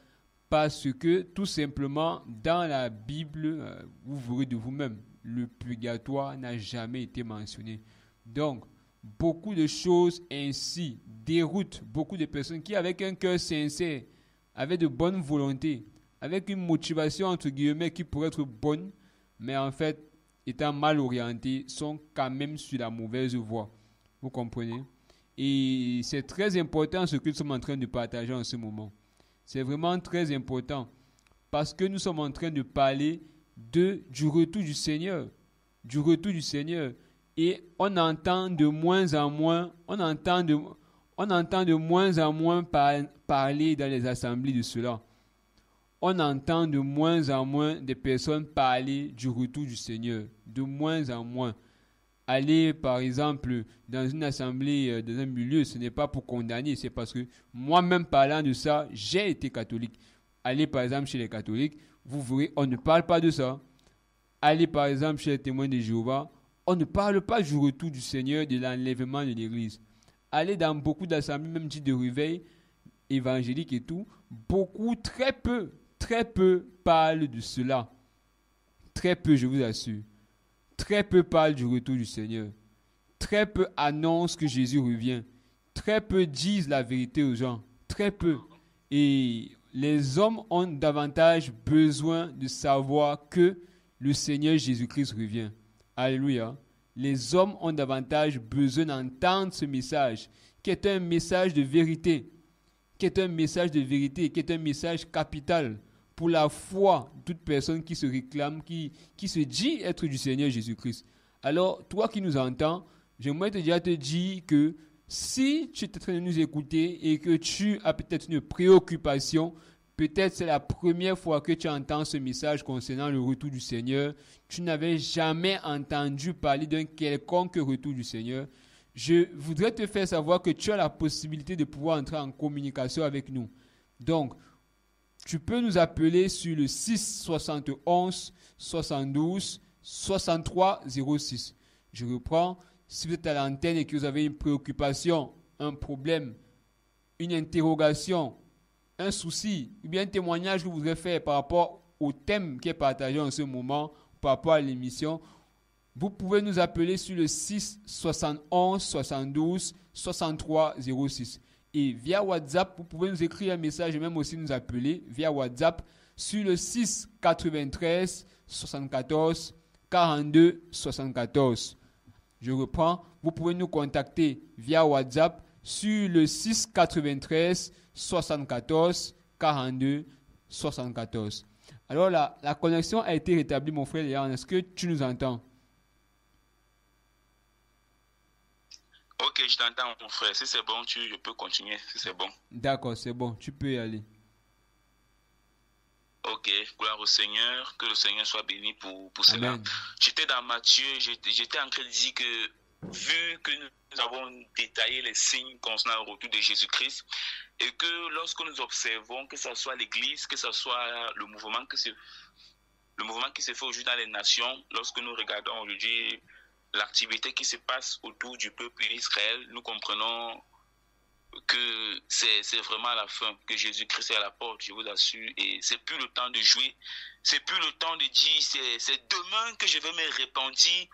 Parce que tout simplement, dans la Bible, vous verrez de vous-même, le purgatoire n'a jamais été mentionné. Donc, beaucoup de choses ainsi déroutent beaucoup de personnes qui, avec un cœur sincère, avec de bonnes volontés, avec une motivation entre guillemets qui pourrait être bonne, mais en fait, étant mal orientés, sont quand même sur la mauvaise voie. Vous comprenez? Et c'est très important ce que nous sommes en train de partager en ce moment. C'est vraiment très important parce que nous sommes en train de parler du retour du Seigneur. Du retour du Seigneur. Et on entend de moins en moins, parler dans les assemblées de cela. On entend de moins en moins de personnes parler du retour du Seigneur. De moins en moins. Aller, par exemple, dans une assemblée, dans un milieu, ce n'est pas pour condamner, c'est parce que moi-même parlant de ça, j'ai été catholique. Aller, par exemple, chez les catholiques, vous verrez, on ne parle pas de ça. Aller, par exemple, chez les témoins de Jéhovah, on ne parle pas du retour du Seigneur, de l'enlèvement de l'Église. Aller dans beaucoup d'assemblées, même dites de réveil, évangélique et tout, beaucoup, très peu parlent de cela. Très peu, je vous assure. Très peu parlent du retour du Seigneur. Très peu annoncent que Jésus revient. Très peu disent la vérité aux gens. Très peu. Et les hommes ont davantage besoin de savoir que le Seigneur Jésus-Christ revient. Alléluia. Les hommes ont davantage besoin d'entendre ce message, qui est un message de vérité, qui est un message capital pour la foi de toute personne qui se réclame, qui se dit être du Seigneur Jésus-Christ. Alors, toi qui nous entends, j'aimerais te dire que si tu es en train de nous écouter et que tu as peut-être une préoccupation, peut-être c'est la première fois que tu entends ce message concernant le retour du Seigneur, tu n'avais jamais entendu parler d'un quelconque retour du Seigneur, je voudrais te faire savoir que tu as la possibilité de pouvoir entrer en communication avec nous. Donc, tu peux nous appeler sur le 6 71 72 63 06. Je reprends. Si vous êtes à l'antenne et que vous avez une préoccupation, un problème, une interrogation, un souci, ou bien un témoignage que vous voudrez faire par rapport au thème qui est partagé en ce moment, par rapport à l'émission, vous pouvez nous appeler sur le 6 71 72 63 06. Et via WhatsApp, vous pouvez nous écrire un message et même aussi nous appeler via WhatsApp sur le 6 93 74 42 74. Je reprends, vous pouvez nous contacter via WhatsApp sur le 6 93 74 42 74. Alors la connexion a été rétablie, mon frère Léon. Est-ce que tu nous entends? Ok, je t'entends, mon frère. Si c'est bon, je peux continuer. Si c'est bon. D'accord, c'est bon. Tu peux y aller. Ok, gloire au Seigneur. Que le Seigneur soit béni pour cela. Amen. J'étais dans Matthieu. J'étais en train de dire que, vu que nous avons détaillé les signes concernant le retour de Jésus-Christ, et que lorsque nous observons, que ce soit l'Église, que ce soit le mouvement qui se fait aujourd'hui dans les nations, lorsque nous regardons aujourd'hui l'activité qui se passe autour du peuple d'Israël, nous comprenons que c'est vraiment la fin, que Jésus-Christ est à la porte, je vous assure, et c'est plus le temps de jouer, c'est plus le temps de dire c'est demain que je vais me repentir,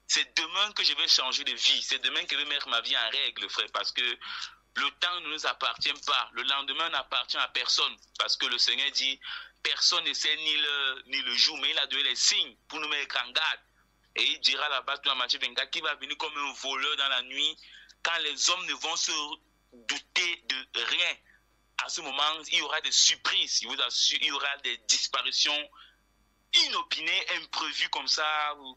c'est demain que je vais changer de vie, c'est demain que je vais mettre ma vie en règle, frère, parce que le temps ne nous appartient pas, le lendemain n'appartient à personne, parce que le Seigneur dit, personne ne sait ni le jour, mais il a donné les signes pour nous mettre en garde. Et il dira là-bas dans Matthieu 24 qu'il va venir comme un voleur dans la nuit, quand les hommes ne vont se douter de rien. À ce moment, il y aura des surprises, je vous assure, il y aura des disparitions inopinées, imprévues comme ça.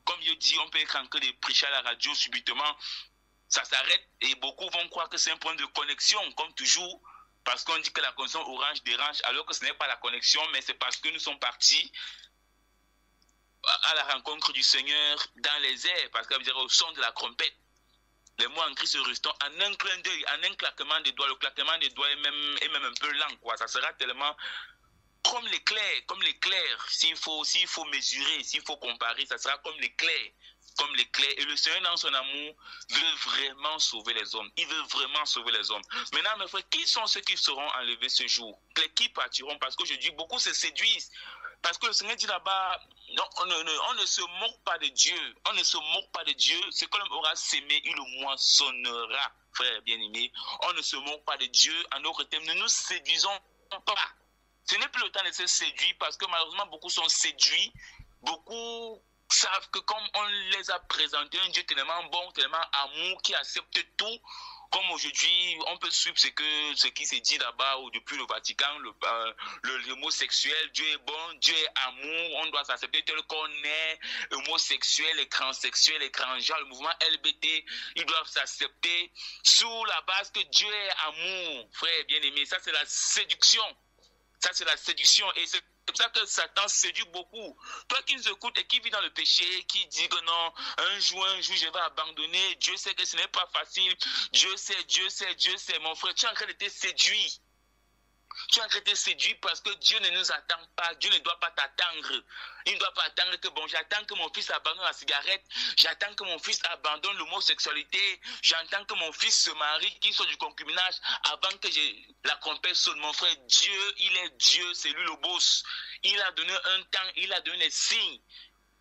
Comme je dis, on peut être en train de prêcher à la radio subitement, ça s'arrête et beaucoup vont croire que c'est un point de connexion, comme toujours, parce qu'on dit que la connexion orange dérange, alors que ce n'est pas la connexion, mais c'est parce que nous sommes partis à la rencontre du Seigneur dans les airs, parce que au son de la trompette, les mots en Christ restent en un clin d'œil, en un claquement des doigts. Le claquement des doigts est même un peu lent, quoi. Ça sera tellement comme l'éclair. S'il faut mesurer, s'il faut comparer, ça sera comme l'éclair. comme l'éclair. Et le Seigneur, dans son amour, veut vraiment sauver les hommes. Il veut vraiment sauver les hommes. Maintenant, mes frères, qui sont ceux qui seront enlevés ce jour? Qui partiront? Parce qu'aujourd'hui, beaucoup se séduisent. Parce que le Seigneur dit là-bas, on ne se moque pas de Dieu. On ne se moque pas de Dieu. Ce que l'homme aura sémé, il le moissonnera, frère bien-aimé. On ne se moque pas de Dieu. En d'autres termes, ne nous séduisons pas. Ce n'est plus le temps de se séduire parce que malheureusement, beaucoup sont séduits. Beaucoup savent que comme on les a présentés un Dieu tellement bon, tellement amour, qui accepte tout, comme aujourd'hui, on peut suivre ce qui se dit là-bas ou depuis le Vatican, l'homosexuel, Dieu est bon, Dieu est amour, on doit s'accepter tel qu'on est, homosexuel, les transsexuels, les transgenres, le mouvement LBT, ils doivent s'accepter sous la base que Dieu est amour, frère bien-aimé. Ça, c'est la séduction. Ça, c'est la séduction. Et c'est pour ça que Satan séduit beaucoup. Toi qui nous écoutes et qui vis dans le péché, qui dit que non, un jour, je vais abandonner. Dieu sait que ce n'est pas facile. Dieu sait. Mon frère, tu es en train de te séduire. Tu es en train de te séduire parce que Dieu ne nous attend pas. Dieu ne doit pas t'attendre. Il ne doit pas attendre que, bon, j'attends que mon fils abandonne la cigarette. J'attends que mon fils abandonne l'homosexualité. J'attends que mon fils se marie, qu'il soit du concubinage avant que la compète sonne. Mon frère, Dieu, il est Dieu, c'est lui le boss. Il a donné un temps, il a donné les signes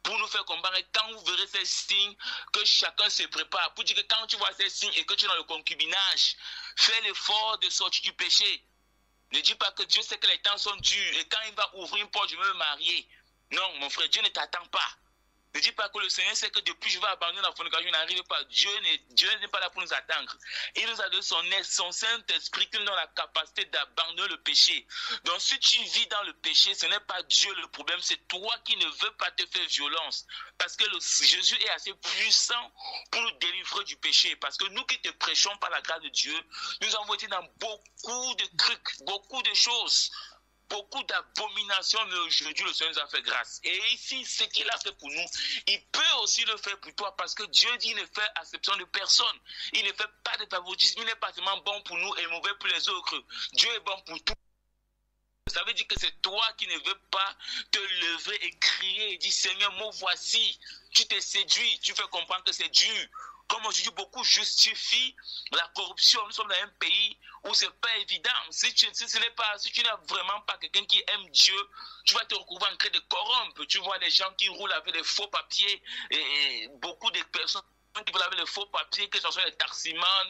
pour nous faire comprendre. Quand vous verrez ces signes, que chacun se prépare. Pour dire que quand tu vois ces signes et que tu es dans le concubinage, fais l'effort de sortir du péché. Ne dis pas que Dieu sait que les temps sont durs et quand il va ouvrir une porte, je vais me marier. Non, mon frère, Dieu ne t'attend pas. Ne dis pas que le Seigneur sait que depuis je vais abandonner la fornication, je n'arrive pas. Dieu n'est pas là pour nous attendre. Il nous a donné son Saint-Esprit qui nous donne la capacité d'abandonner le péché. Donc si tu vis dans le péché, ce n'est pas Dieu le problème, c'est toi qui ne veux pas te faire violence. Parce que Jésus est assez puissant pour nous délivrer du péché. Parce que nous qui te prêchons par la grâce de Dieu, nous avons été dans beaucoup de trucs, beaucoup de choses. Beaucoup d'abominations, mais aujourd'hui, le Seigneur nous a fait grâce. Et ici, ce qu'il a fait pour nous, il peut aussi le faire pour toi, parce que Dieu dit ne fait acception de personne. Il ne fait pas de favoritisme, il n'est pas seulement bon pour nous et mauvais pour les autres. Dieu est bon pour tout. Ça veut dire que c'est toi qui ne veux pas te lever et crier et dire, Seigneur, me voici. Tu te séduis, tu fais comprendre que c'est dur. Comme aujourd'hui, beaucoup justifient la corruption. Nous sommes dans un pays où ce n'est pas évident. Si tu n'as vraiment pas quelqu'un qui aime Dieu, tu vas te retrouver en train de corrompre. Tu vois des gens qui roulent avec des faux papiers et beaucoup de personnes qui roulent avec les faux papiers, que ce soit les taximans,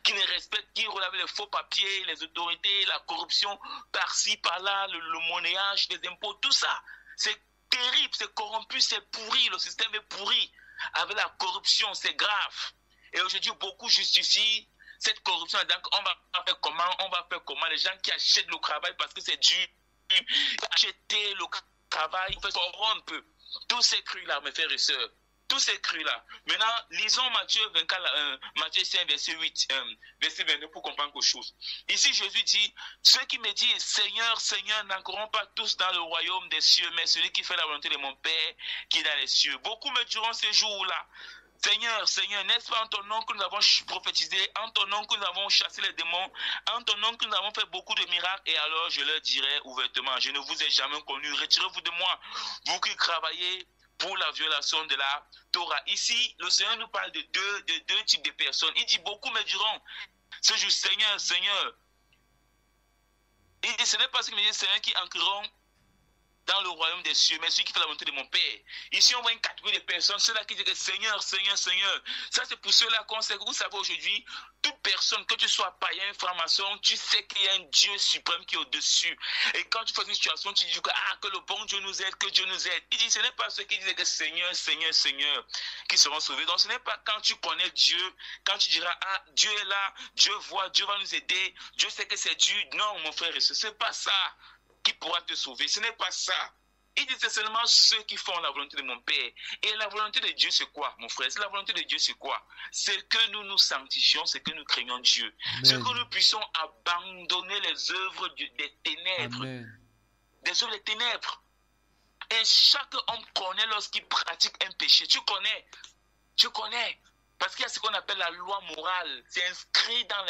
qui ne respectent, qui roulent avec les faux papiers, les autorités, la corruption par-ci, par-là, le monnayage, les impôts, tout ça. C'est terrible, c'est corrompu, c'est pourri, le système est pourri. Avec la corruption, c'est grave. Et aujourd'hui, beaucoup justifient cette corruption. Donc, on va faire comment les gens qui achètent le travail parce que c'est dur, acheter le travail, corrompre. Tous ces crus-là, mes frères et sœurs, tous ces crus-là. Maintenant, lisons Matthieu 24, Matthieu 5, verset 8, verset 22 pour comprendre quelque chose. Ici, Jésus dit, ceux qui me disent, Seigneur, Seigneur, n'entreront pas tous dans le royaume des cieux, mais celui qui fait la volonté de mon Père qui est dans les cieux. Beaucoup me diront ces jours-là, Seigneur, Seigneur, n'est-ce pas en ton nom que nous avons prophétisé, en ton nom que nous avons chassé les démons, en ton nom que nous avons fait beaucoup de miracles, et alors je leur dirai ouvertement, je ne vous ai jamais connu, retirez-vous de moi, vous qui travaillez pour la violation de la Torah. Ici, le Seigneur nous parle de deux types de personnes. Il dit, beaucoup me diront, ce jour, Seigneur, Seigneur. Il dit, ce n'est pas ce qui me dit, Seigneur, qui entreront dans le royaume des cieux, mais celui qui fait la volonté de mon Père. Ici, on voit une catégorie de personnes, ceux-là qui disent Seigneur, Seigneur, Seigneur. Ça, c'est pour ceux-là qu'on sait. Vous savez, aujourd'hui, toute personne, que tu sois païen, franc-maçon, tu sais qu'il y a un Dieu suprême qui est au-dessus. Et quand tu fais une situation, tu dis que le bon Dieu nous aide, que Dieu nous aide. Il dit, ce n'est pas ceux qui disent que Seigneur, Seigneur, Seigneur, qui seront sauvés. Donc, ce n'est pas quand tu connais Dieu, quand tu diras, Dieu est là, Dieu voit, Dieu va nous aider, Dieu sait que c'est Dieu. Non, mon frère, ce n'est pas ça qui pourra te sauver. Ce n'est pas ça. Il dit c'est seulement ceux qui font la volonté de mon Père. Et la volonté de Dieu, c'est quoi, mon frère? La volonté de Dieu, c'est quoi? C'est que nous nous sanctifions, c'est que nous craignons Dieu. C'est que nous puissions abandonner les œuvres des ténèbres. Amen. Des œuvres des ténèbres. Et chaque homme connaît lorsqu'il pratique un péché. Tu connais. Parce qu'il y a ce qu'on appelle la loi morale. C'est inscrit dans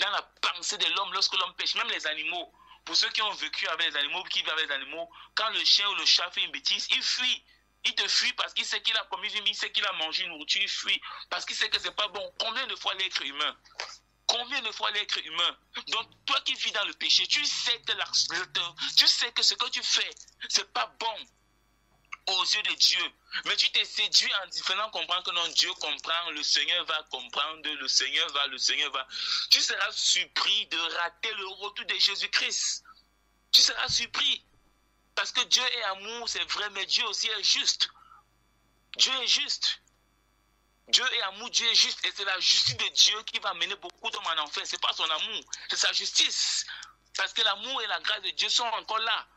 la pensée de l'homme lorsque l'homme pêche. Même les animaux. Pour ceux qui ont vécu avec les animaux, qui vivent avec les animaux, quand le chien ou le chat fait une bêtise, il fuit. Il te fuit parce qu'il sait qu'il a commis une, il sait qu'il a mangé une nourriture, il fuit parce qu'il sait que c'est pas bon. Combien de fois l'être humain? Combien de fois l'être humain? Donc, toi qui vis dans le péché, tu sais que ce que tu fais, c'est pas bon aux yeux de Dieu. Mais tu t'es séduit en faisant comprendre que non, Dieu comprend, le Seigneur va comprendre, le Seigneur va. Tu seras surpris de rater le retour de Jésus-Christ. Tu seras surpris. Parce que Dieu est amour, c'est vrai, mais Dieu aussi est juste. Dieu est juste. Dieu est amour, Dieu est juste. Et c'est la justice de Dieu qui va mener beaucoup d'hommes en enfer. Ce n'est pas son amour, c'est sa justice. Parce que l'amour et la grâce de Dieu sont encore là.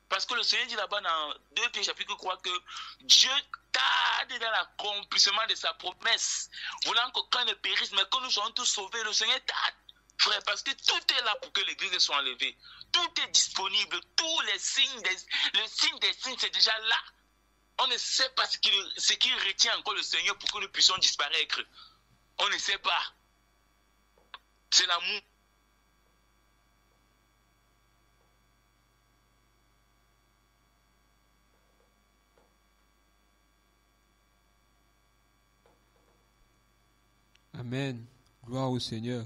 Parce que le Seigneur dit là-bas dans 2 Pierre chapitre 3 que Dieu tarde dans l'accomplissement de sa promesse, voulant qu'aucun ne périsse, mais que nous soyons tous sauvés. Le Seigneur tarde, frère, parce que tout est là pour que l'Église soit enlevée. Tout est disponible, tous les signes, le signe des signes, c'est déjà là. On ne sait pas ce qui retient encore le Seigneur pour que nous puissions disparaître. On ne sait pas. C'est l'amour. Amen. Gloire au Seigneur.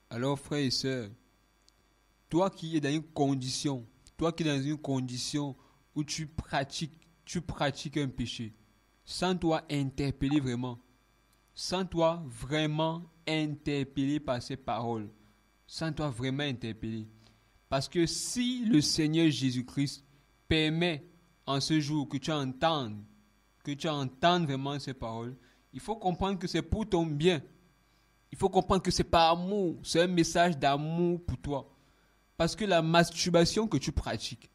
Alors, frères et sœurs, toi qui es dans une condition, où tu pratiques un péché, sans toi interpeller vraiment, sans toi vraiment interpeller par ces paroles, sans toi vraiment interpeller. Parce que si le Seigneur Jésus-Christ permet en ce jour que tu entendes vraiment ces paroles, il faut comprendre que c'est pour ton bien. Il faut comprendre que c'est par amour, c'est un message d'amour pour toi. Parce que la masturbation que tu pratiques,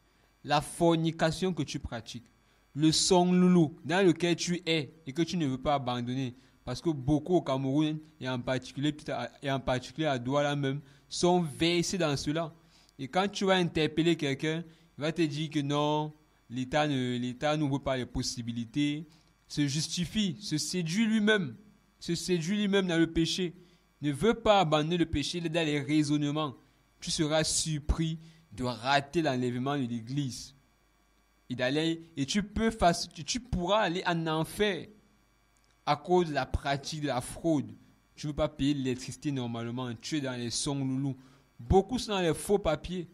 la fornication que tu pratiques, le songloulou dans lequel tu es et que tu ne veux pas abandonner, parce que beaucoup au Cameroun et en particulier à Douala même sont versés dans cela. Et quand tu vas interpeller quelqu'un, il va te dire que non, l'État n'ouvre pas les possibilités, se justifie, se séduit lui-même dans le péché, ne veut pas abandonner le péché, il est dans les raisonnements. Tu seras surpris de rater l'enlèvement de l'église. Et tu pourras aller en enfer à cause de la pratique de la fraude. Tu ne veux pas payer l'électricité normalement, tu es dans les sons loulous. Beaucoup sont dans les faux papiers.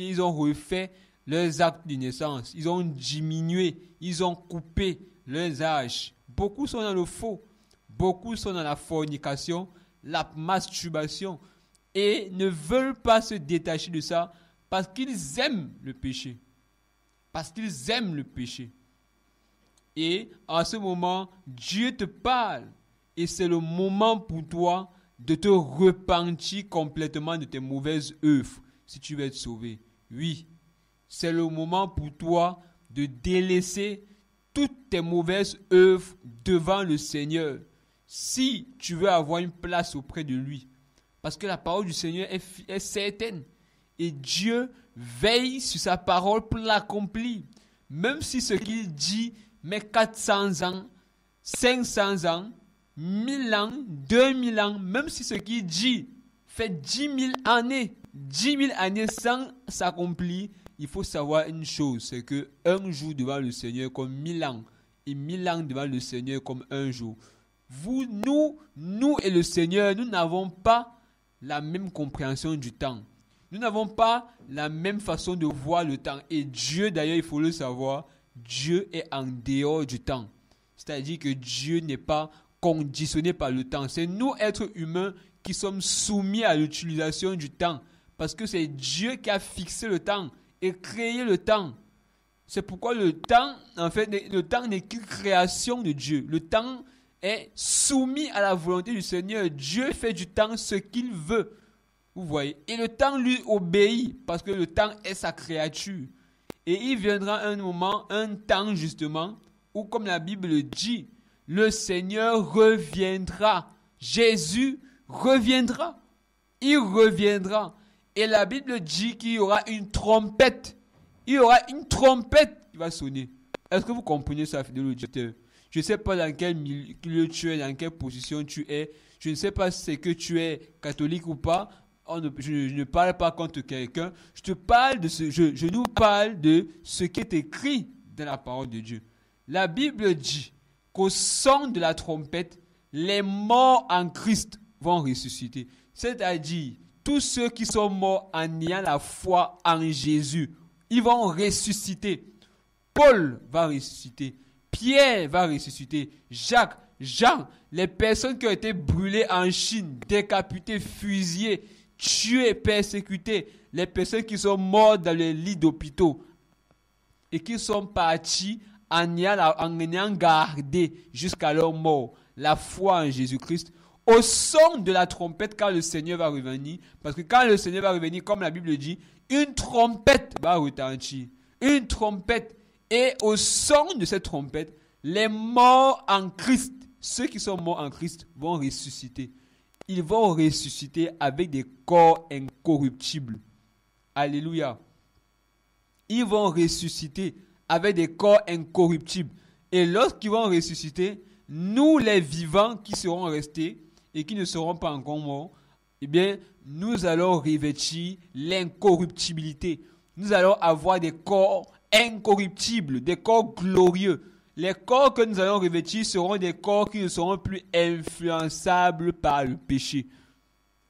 Ils ont refait leurs actes de naissance. Ils ont diminué, ils ont coupé leurs âges. Beaucoup sont dans le faux. Beaucoup sont dans la fornication, la masturbation. Et ne veulent pas se détacher de ça parce qu'ils aiment le péché. Et en ce moment, Dieu te parle. Et c'est le moment pour toi de te repentir complètement de tes mauvaises œuvres si tu veux être sauvé. Oui, c'est le moment pour toi de délaisser toutes tes mauvaises œuvres devant le Seigneur si tu veux avoir une place auprès de lui. Parce que la parole du Seigneur est certaine. Et Dieu veille sur sa parole pour l'accomplir. Même si ce qu'il dit met 400 ans, 500 ans, 1000 ans, 2000 ans, même si ce qu'il dit fait 10 000 années sans s'accomplir, il faut savoir une chose, c'est que un jour devant le Seigneur comme 1000 ans, et 1000 ans devant le Seigneur comme un jour. Nous et le Seigneur, nous n'avons pas la même compréhension du temps. Nous n'avons pas la même façon de voir le temps. Et Dieu, d'ailleurs, il faut le savoir, Dieu est en dehors du temps. C'est-à-dire que Dieu n'est pas conditionné par le temps. C'est nous, êtres humains, qui sommes soumis à l'utilisation du temps. Parce que c'est Dieu qui a fixé le temps et créé le temps. C'est pourquoi le temps n'est qu'une création de Dieu. Le temps est soumis à la volonté du Seigneur. Dieu fait du temps ce qu'il veut. Vous voyez. Et le temps lui obéit parce que le temps est sa créature. Et il viendra un moment, un temps justement, où comme la Bible dit, le Seigneur reviendra. Jésus reviendra. Il reviendra. Et la Bible dit qu'il y aura une trompette. Il y aura une trompette qui va sonner. Est-ce que vous comprenez ça, fidèle auditeur? Je ne sais pas dans quel milieu tu es, dans quelle position tu es. Je ne sais pas si c'est que tu es catholique ou pas. je ne parle pas contre quelqu'un. Je nous parle de ce qui est écrit dans la parole de Dieu. La Bible dit qu'au son de la trompette, les morts en Christ vont ressusciter. C'est-à-dire, tous ceux qui sont morts en ayant la foi en Jésus, ils vont ressusciter. Paul va ressusciter. Pierre va ressusciter. Jacques, Jean, les personnes qui ont été brûlées en Chine, décapitées, fusillées, tuées, persécutées, les personnes qui sont mortes dans les lits d'hôpitaux et qui sont parties en ayant gardé jusqu'à leur mort la foi en Jésus-Christ, au son de la trompette quand le Seigneur va revenir, parce que quand le Seigneur va revenir, comme la Bible dit, une trompette va retentir, une trompette, et au son de cette trompette, les morts en Christ, ceux qui sont morts en Christ vont ressusciter. Ils vont ressusciter avec des corps incorruptibles. Alléluia. Ils vont ressusciter avec des corps incorruptibles. Et lorsqu'ils vont ressusciter, nous les vivants qui serons restés et qui ne seront pas encore morts, eh bien, nous allons revêtir l'incorruptibilité. Nous allons avoir des corps incorruptibles, des corps glorieux. Les corps que nous allons revêtir seront des corps qui ne seront plus influençables par le péché.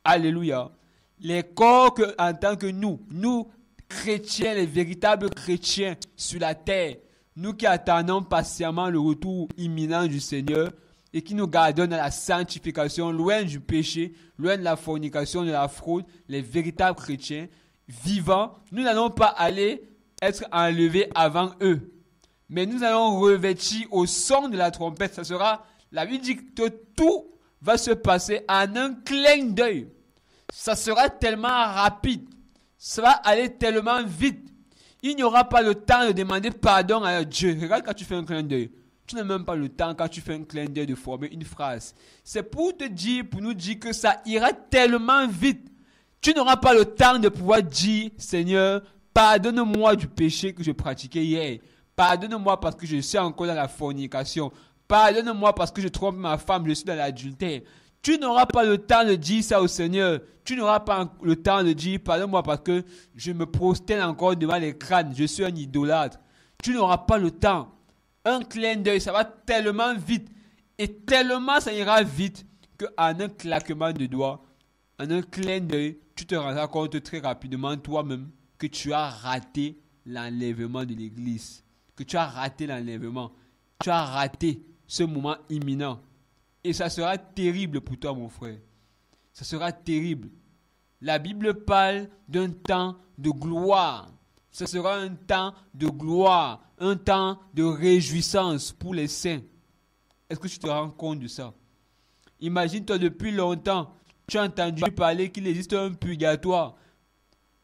Alléluia. Les corps que, en tant que nous chrétiens, les véritables chrétiens sur la terre, nous qui attendons patiemment le retour imminent du Seigneur et qui nous gardons dans la sanctification, loin du péché, loin de la fornication, de la fraude, les véritables chrétiens vivants, nous n'allons pas aller être enlevés avant eux. Mais nous allons revêtir au son de la trompette. Ça sera, la Bible dit que tout va se passer en un clin d'œil. Ça sera tellement rapide. Ça va aller tellement vite. Il n'y aura pas le temps de demander pardon à Dieu. Regarde quand tu fais un clin d'œil. Tu n'as même pas le temps quand tu fais un clin d'œil de former une phrase. C'est pour te dire, pour nous dire que ça ira tellement vite. Tu n'auras pas le temps de pouvoir dire, Seigneur, pardonne-moi du péché que je pratiquais hier. Pardonne-moi parce que je suis encore dans la fornication. Pardonne-moi parce que je trompe ma femme, je suis dans l'adultère. Tu n'auras pas le temps de dire ça au Seigneur. Tu n'auras pas le temps de dire, pardonne-moi parce que je me prosterne encore devant les crânes. Je suis un idolâtre. Tu n'auras pas le temps. Un clin d'œil, ça va tellement vite. Et tellement ça ira vite qu'en un claquement de doigts, en un clin d'œil, tu te rendras compte très rapidement toi-même que tu as raté l'enlèvement de l'église. Que tu as raté l'enlèvement. Tu as raté ce moment imminent. Et ça sera terrible pour toi, mon frère. Ça sera terrible. La Bible parle d'un temps de gloire. Ce sera un temps de gloire, un temps de réjouissance pour les saints. Est-ce que tu te rends compte de ça? Imagine-toi depuis longtemps, tu as entendu parler qu'il existe un purgatoire.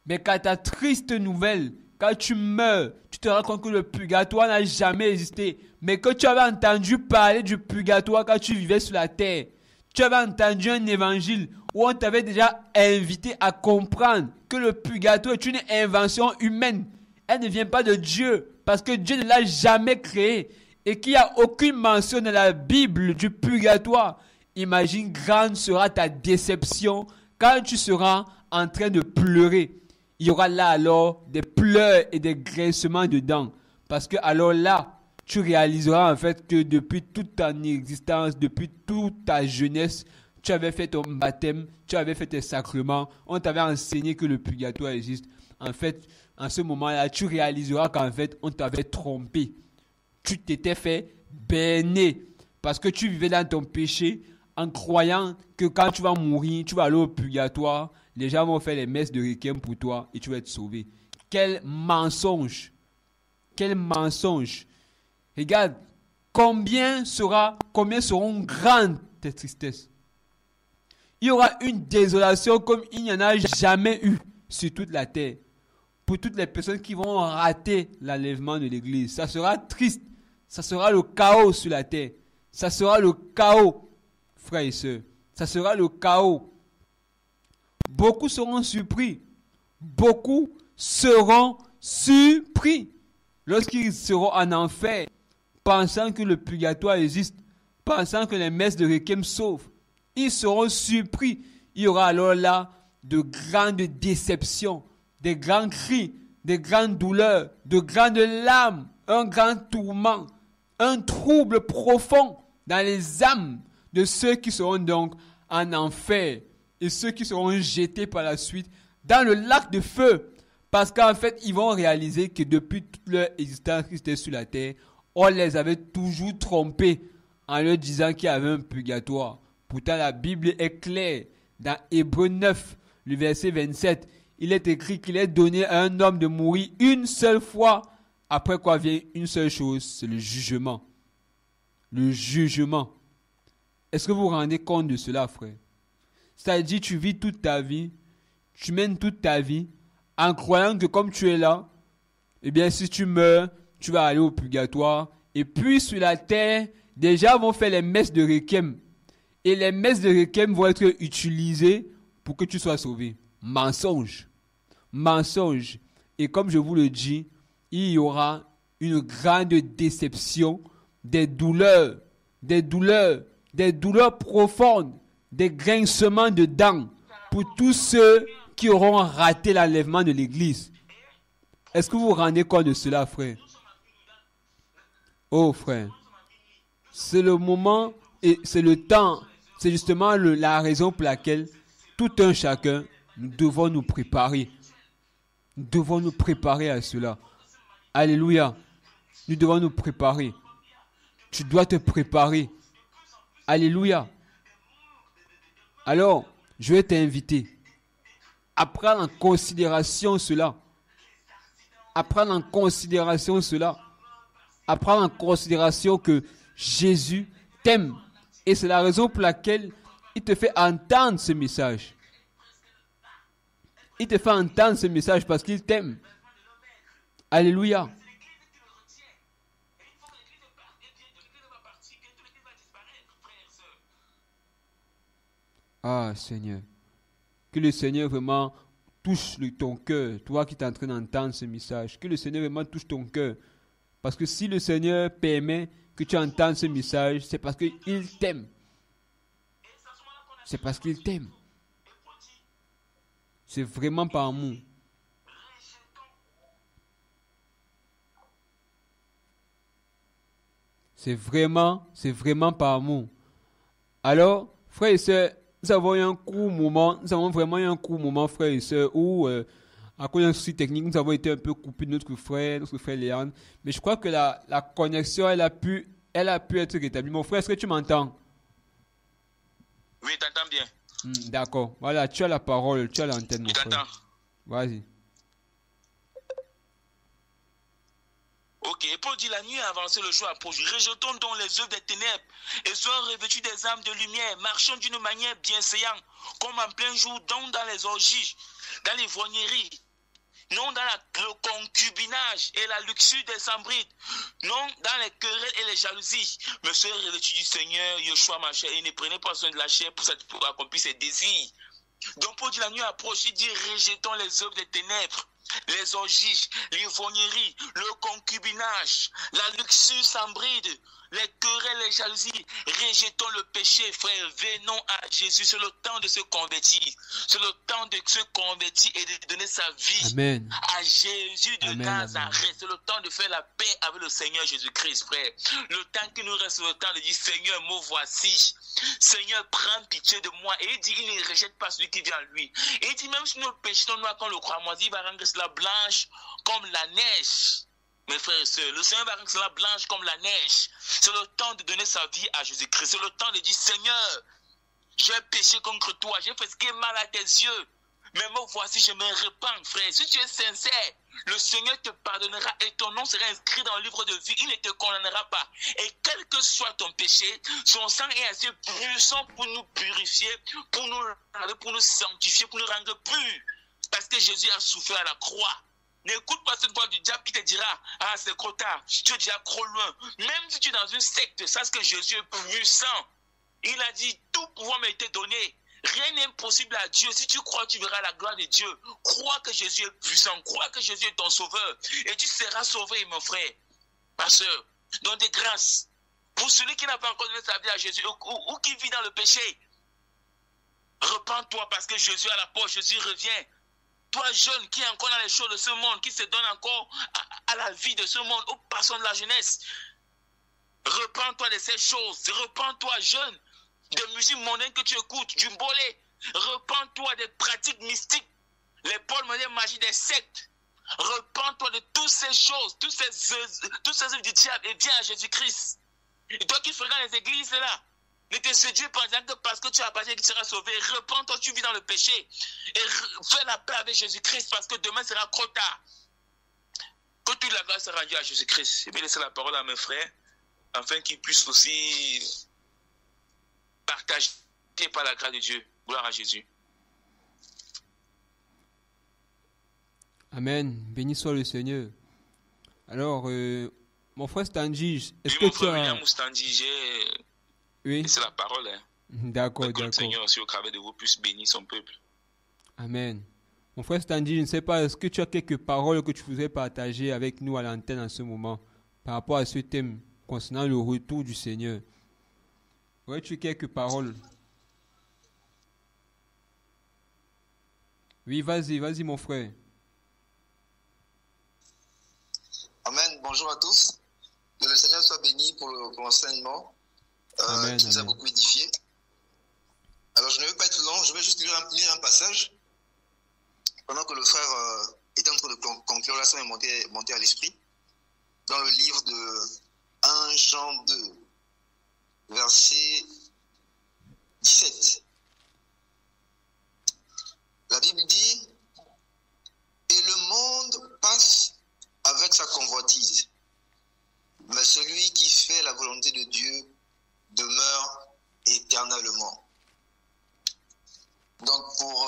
Mais quand ta triste nouvelle, quand tu meurs, tu te rends compte que le purgatoire n'a jamais existé. Mais que tu avais entendu parler du purgatoire quand tu vivais sur la terre. Tu avais entendu un évangile où on t'avait déjà invité à comprendre que le purgatoire est une invention humaine. Elle ne vient pas de Dieu parce que Dieu ne l'a jamais créé. Et qu'il n'y a aucune mention dans la Bible du purgatoire. Imagine, grande sera ta déception quand tu seras en train de pleurer. Il y aura là alors des pleurs et des grincements de dents. Parce que alors là, tu réaliseras en fait que depuis toute ton existence, depuis toute ta jeunesse, tu avais fait ton baptême, tu avais fait tes sacrements, on t'avait enseigné que le purgatoire existe. En fait, en ce moment-là, tu réaliseras qu'en fait, on t'avait trompé. Tu t'étais fait berner parce que tu vivais dans ton péché en croyant que quand tu vas mourir, tu vas aller au purgatoire. Les gens vont faire les messes de requiem pour toi et tu vas être sauvé. Quel mensonge! Quel mensonge! Regarde, combien seront grandes tes tristesses? Il y aura une désolation comme il n'y en a jamais eu sur toute la terre. Pour toutes les personnes qui vont rater l'enlèvement de l'église. Ça sera triste. Ça sera le chaos sur la terre. Ça sera le chaos, frères et sœurs. Ça sera le chaos. Beaucoup seront surpris. Beaucoup seront surpris lorsqu'ils seront en enfer, pensant que le purgatoire existe, pensant que les messes de requiem sauvent. Ils seront surpris. Il y aura alors là de grandes déceptions, des grands cris, des grandes douleurs, de grandes larmes, un grand tourment, un trouble profond dans les âmes de ceux qui seront donc en enfer et ceux qui seront jetés par la suite dans le lac de feu. Parce qu'en fait, ils vont réaliser que depuis toute leur existence qui était sur la terre, on les avait toujours trompés en leur disant qu'il y avait un purgatoire. Pourtant, la Bible est claire. Dans Hébreux 9, le verset 27, il est écrit qu'il est donné à un homme de mourir une seule fois. Après quoi vient une seule chose, c'est le jugement. Le jugement. Est-ce que vous vous rendez compte de cela, frère? C'est-à-dire, tu vis toute ta vie, tu mènes toute ta vie, en croyant que comme tu es là, eh bien, si tu meurs, tu vas aller au purgatoire. Et puis, sur la terre, des gens vont faire les messes de requiem. Et les messes de requiem vont être utilisées pour que tu sois sauvé. Mensonge. Mensonge. Et comme je vous le dis, il y aura une grande déception, des douleurs profondes, des grincements de dents pour tous ceux qui auront raté l'enlèvement de l'église. Est-ce que vous vous rendez compte de cela, frère? Oh, frère. C'est le moment et c'est le temps. C'est justement la raison pour laquelle tout un chacun, nous devons nous préparer. Nous devons nous préparer à cela. Alléluia. Nous devons nous préparer. Tu dois te préparer. Alléluia. Alors, je vais t'inviter à prendre en considération cela. À prendre en considération cela. À prendre en considération que Jésus t'aime. Et c'est la raison pour laquelle il te fait entendre ce message. Il te fait entendre ce message parce qu'il t'aime. Alléluia. Ah, Seigneur. Que le Seigneur vraiment touche ton cœur. Toi qui es en train d'entendre ce message. Que le Seigneur vraiment touche ton cœur. Parce que si le Seigneur permet que tu entendes ce message, c'est parce qu'il t'aime. C'est parce qu'il t'aime. C'est vraiment par amour. C'est vraiment par amour. Alors, frères et sœurs, nous avons eu un court moment, frères et sœurs, où, à cause d'un souci technique, nous avons été un peu coupés de notre frère Léandre. Mais je crois que la connexion, elle a pu être rétablie. Mon frère, est-ce que tu m'entends? Oui, t'entends bien. D'accord. Voilà, tu as la parole, tu as l'antenne, mon frère. Vas-y. Ok, et Paul dit, la nuit a avancé, le jour approche. Rejetons donc les œuvres des ténèbres et soyons revêtus des armes de lumière. Marchons d'une manière bienséante, comme en plein jour, donc dans les orgies, dans les voigneries, non dans le concubinage et la luxure des sambrites, non dans les querelles et les jalousies. Mais soyez revêtus du Seigneur, Yeshua Mashiach, et ne prenez pas soin de la chair pour accomplir ses désirs. Donc Paul dit, la nuit approche, il dit, rejetons les œuvres des ténèbres, les orgies, l'ivrognerie, le concubinage, la luxure sans bride, les querelles, les jalousies. Rejetons le péché, frère. Venons à Jésus. C'est le temps de se convertir. C'est le temps de se convertir et de donner sa vie Amen. à Jésus de Nazareth. C'est le temps de faire la paix avec le Seigneur Jésus-Christ, frère. Le temps qui nous reste, le temps de dire, Seigneur, me voici. Seigneur, prends pitié de moi. Et il dit, il ne rejette pas celui qui vient à lui. Et il dit, même si nos péchés sont noirs comme le croix, il va rendre cela blanche comme la neige. Mes frères et sœurs, le Seigneur va rendre cela blanche comme la neige. C'est le temps de donner sa vie à Jésus-Christ. C'est le temps de dire, Seigneur, j'ai péché contre toi, j'ai fait ce qui est mal à tes yeux. Mais me voici, je me répands, frère. Si tu es sincère, le Seigneur te pardonnera et ton nom sera inscrit dans le livre de vie. Il ne te condamnera pas. Et quel que soit ton péché, son sang est assez puissant pour nous purifier, pour nous sanctifier, pour nous rendre purs. Parce que Jésus a souffert à la croix. N'écoute pas cette voix du diable qui te dira, ah, c'est trop tard, tu es déjà trop loin. Même si tu es dans une secte, sache que Jésus est puissant. Il a dit, tout pouvoir m'a été donné. Rien n'est impossible à Dieu. Si tu crois, tu verras la gloire de Dieu. Crois que Jésus est puissant. Crois que Jésus est ton sauveur. Et tu seras sauvé, mon frère, ma soeur. Donc des grâces. Pour celui qui n'a pas encore donné sa vie à Jésus ou qui vit dans le péché, Repends-toi parce que Jésus est à la porte, Jésus revient. Toi, jeune, qui est encore dans les choses de ce monde, qui se donne encore à la vie de ce monde, aux passions de la jeunesse, repends-toi de ces choses. Repends-toi, jeune, de musique mondaine que tu écoutes, du mbolé. Repends-toi des pratiques mystiques, les pôles mondains magiques des sectes. Repends-toi de toutes ces choses, toutes ces œuvres du diable et viens à Jésus-Christ. Et toi qui fréquentes les églises là, ne te séduis pas en disant que parce que tu as baptisé que tu seras sauvé. Repends-toi, tu vis dans le péché. Et fais la paix avec Jésus-Christ parce que demain sera trop tard. Que toute la grâce sera rendue à Jésus-Christ. Et puis laisser la parole à mes frères afin qu'ils puissent aussi partager par la grâce de Dieu. Gloire à Jésus. Amen. Béni soit le Seigneur. Alors, mon frère Stanji, est-ce que tu as... William Stanji, oui. C'est la parole. Hein. D'accord, que le Seigneur aussi au travers de vous puisse bénir son peuple. Amen. Mon frère Stanji, je ne sais pas, est-ce que tu as quelques paroles que tu voudrais partager avec nous à l'antenne en ce moment par rapport à ce thème concernant le retour du Seigneur? Aurais-tu quelques paroles? Oui, vas-y mon frère. Amen. Bonjour à tous. Que le Seigneur soit béni pour l'enseignement qui nous a beaucoup édifié. Alors, je ne vais pas être long, je vais juste lire un passage. Pendant que le frère était en train de conclure, là, ça m'est monté à l'esprit. Dans le livre de 1 Jean 2, verset 17. La Bible dit, « Et le monde passe avec sa convoitise, mais celui qui fait la volonté de Dieu demeure éternellement. » Donc, pour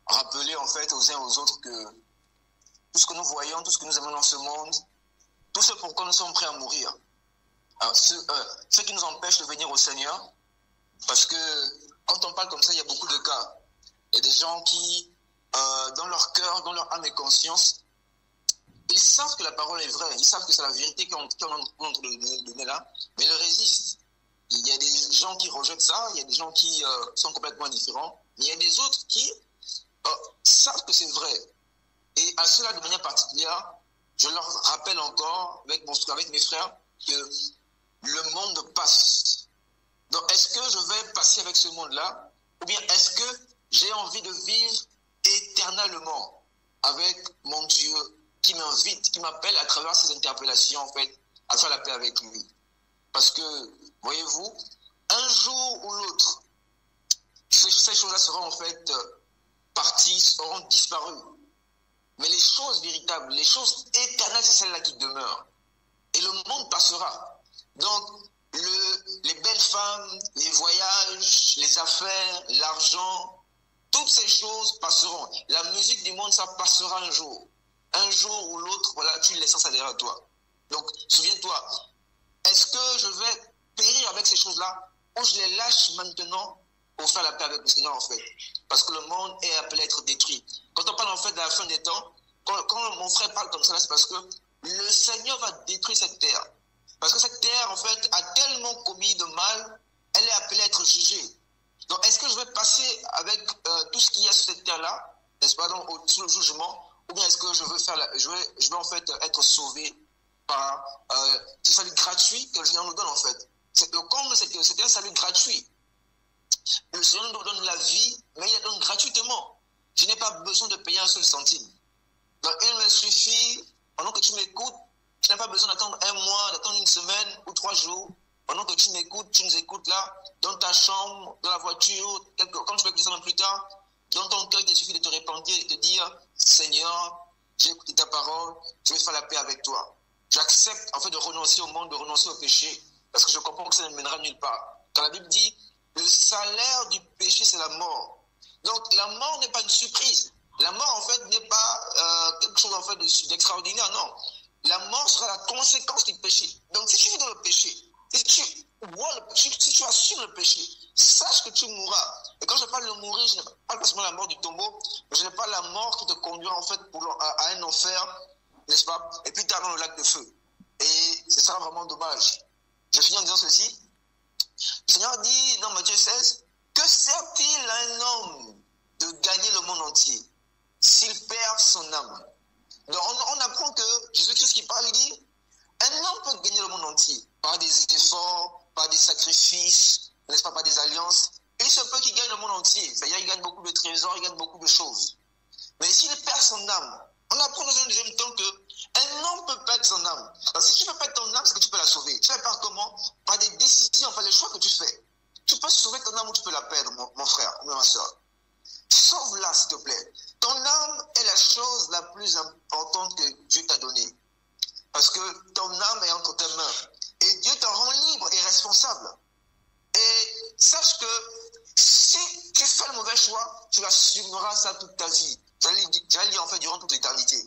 rappeler en fait aux uns aux autres que tout ce que nous voyons, tout ce que nous aimons dans ce monde, tout ce pourquoi nous sommes prêts à mourir, alors, ce qui nous empêche de venir au Seigneur, parce que quand on parle comme ça, il y a beaucoup de cas. Il y a des gens qui, dans leur cœur, dans leur âme et conscience, ils savent que la parole est vraie, ils savent que c'est la vérité qu'on est en train de donner là, mais ils résistent. Il y a des gens qui rejettent ça, il y a des gens qui sont complètement différents, mais il y a des autres qui savent que c'est vrai. Et à cela, de manière particulière, je leur rappelle encore, avec mes frères, que le monde passe. Donc, est-ce que je vais passer avec ce monde-là, ou bien est-ce que j'ai envie de vivre éternellement avec mon Dieu qui m'invite, qui m'appelle à travers ces interpellations, en fait, à faire la paix avec lui. Parce que, voyez-vous, un jour ou l'autre, ces choses-là seront en fait parties, seront disparues. Mais les choses véritables, les choses éternelles, c'est celles-là qui demeurent. Et le monde passera. Donc, les belles femmes, les voyages, les affaires, l'argent, toutes ces choses passeront. La musique du monde, ça passera un jour. Un jour ou l'autre, voilà, tu laisses ça derrière toi. Donc, souviens-toi, est-ce que je vais périr avec ces choses-là ou je les lâche maintenant pour faire la paix avec le Seigneur, en fait? Parce que le monde est appelé à être détruit. Quand on parle, en fait, de la fin des temps, quand mon frère parle comme ça, c'est parce que le Seigneur va détruire cette terre. Parce que cette terre, en fait, a tellement commis de mal, elle est appelée à être jugée. Donc, est-ce que je vais passer avec tout ce qu'il y a sur cette terre-là, n'est-ce pas, donc, sous le jugement, ou bien est-ce que je vais en fait être sauvé par ce salut gratuit que le Seigneur nous donne, en fait. Le comble, c'est que c'est un salut gratuit. Le Seigneur nous donne la vie, mais il la donne gratuitement. Je n'ai pas besoin de payer un seul centime. Donc, il me suffit, pendant que tu m'écoutes, tu n'as pas besoin d'attendre un mois, d'attendre une semaine ou 3 jours. Pendant que tu m'écoutes, tu nous écoutes là, dans ta chambre, dans la voiture, quand tu vas écouter ça plus tard, dans ton cœur, il suffit de te repentir et de te dire, Seigneur, j'ai écouté ta parole, je vais faire la paix avec toi. J'accepte en fait de renoncer au monde, de renoncer au péché, parce que je comprends que ça ne mènera nulle part. Quand la Bible dit, le salaire du péché, c'est la mort. Donc la mort n'est pas une surprise. La mort, en fait, n'est pas quelque chose en fait d'extraordinaire, non. La mort sera la conséquence du péché. Donc si tu vis dans le péché, si tu assumes le péché, sache que tu mourras. Et quand je parle de mourir, je ne parle pas seulement de la mort du tombeau, mais je ne parle pas de la mort qui te conduira en fait à un enfer, n'est-ce pas? Et puis tu es dans le lac de feu. Et ce sera vraiment dommage. Je finis en disant ceci. Le Seigneur dit dans Matthieu 16 que Que sert-il à un homme de gagner le monde entier s'il perd son âme? Donc on apprend que Jésus-Christ qui parle, il dit, un homme peut gagner le monde entier par des efforts, par des sacrifices, n'est-ce pas, par des alliances. Il se peut qu'il gagne le monde entier, c'est-à-dire il gagne beaucoup de trésors, il gagne beaucoup de choses. Mais s'il perd son âme, on apprend dans un deuxième temps qu'un homme peut perdre son âme. Alors si tu peux perdre ton âme, c'est que tu peux la sauver. Tu la perds comment? Par des décisions, par les choix que tu fais. Tu peux sauver ton âme ou tu peux la perdre, mon frère, ma soeur. Sauve-la, s'il te plaît. Ton âme est la chose la plus importante que Dieu t'a donnée. Parce que ton âme est entre tes mains. Et Dieu te rend libre et responsable. Et sache que si tu fais le mauvais choix, tu assumeras ça toute ta vie. J'allais dire en fait durant toute l'éternité.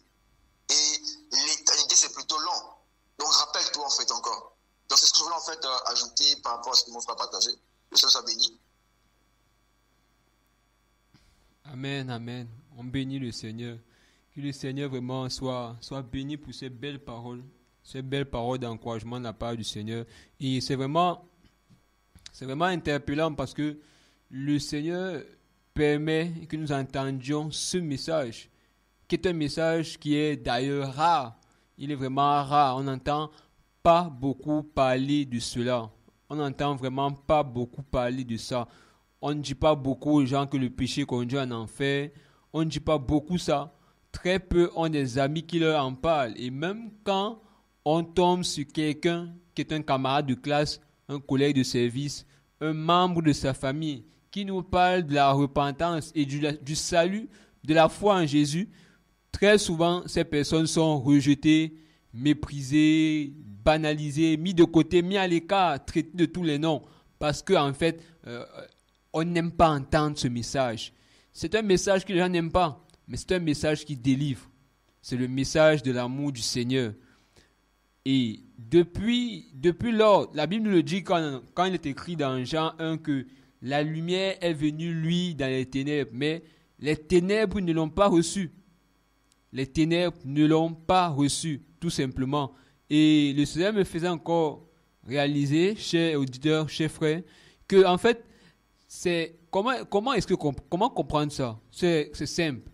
Et l'éternité, c'est plutôt long. Donc rappelle-toi en fait encore. Donc c'est ce que je voulais en fait ajouter par rapport à ce que mon frère a partagé. Que Dieu soit béni. Amen, amen. On bénit le Seigneur. Que le Seigneur vraiment soit béni pour ces belles paroles d'encouragement de la part du Seigneur. Et c'est vraiment interpellant parce que le Seigneur permet que nous entendions ce message, qui est un message qui est d'ailleurs rare. Il est vraiment rare. On n'entend pas beaucoup parler de cela. On n'entend vraiment pas beaucoup parler de ça. On ne dit pas beaucoup aux gens que le péché conduit en enfer. On ne dit pas beaucoup ça. Très peu ont des amis qui leur en parlent. Et même quand on tombe sur quelqu'un qui est un camarade de classe, un collègue de service, un membre de sa famille, qui nous parle de la repentance et du salut, de la foi en Jésus, très souvent, ces personnes sont rejetées, méprisées, banalisées, mises de côté, mises à l'écart, traitées de tous les noms. Parce qu'en fait, on n'aime pas entendre ce message. C'est un message que les gens n'aiment pas, mais c'est un message qui délivre. C'est le message de l'amour du Seigneur. Et depuis lors, la Bible nous le dit quand il est écrit dans Jean 1 que la lumière est venue, lui, dans les ténèbres, mais les ténèbres ne l'ont pas reçu. Les ténèbres ne l'ont pas reçu, tout simplement. Et le Seigneur me faisait encore réaliser, chers auditeurs, chers frères, que en fait, c'est comment comprendre ça? C'est simple.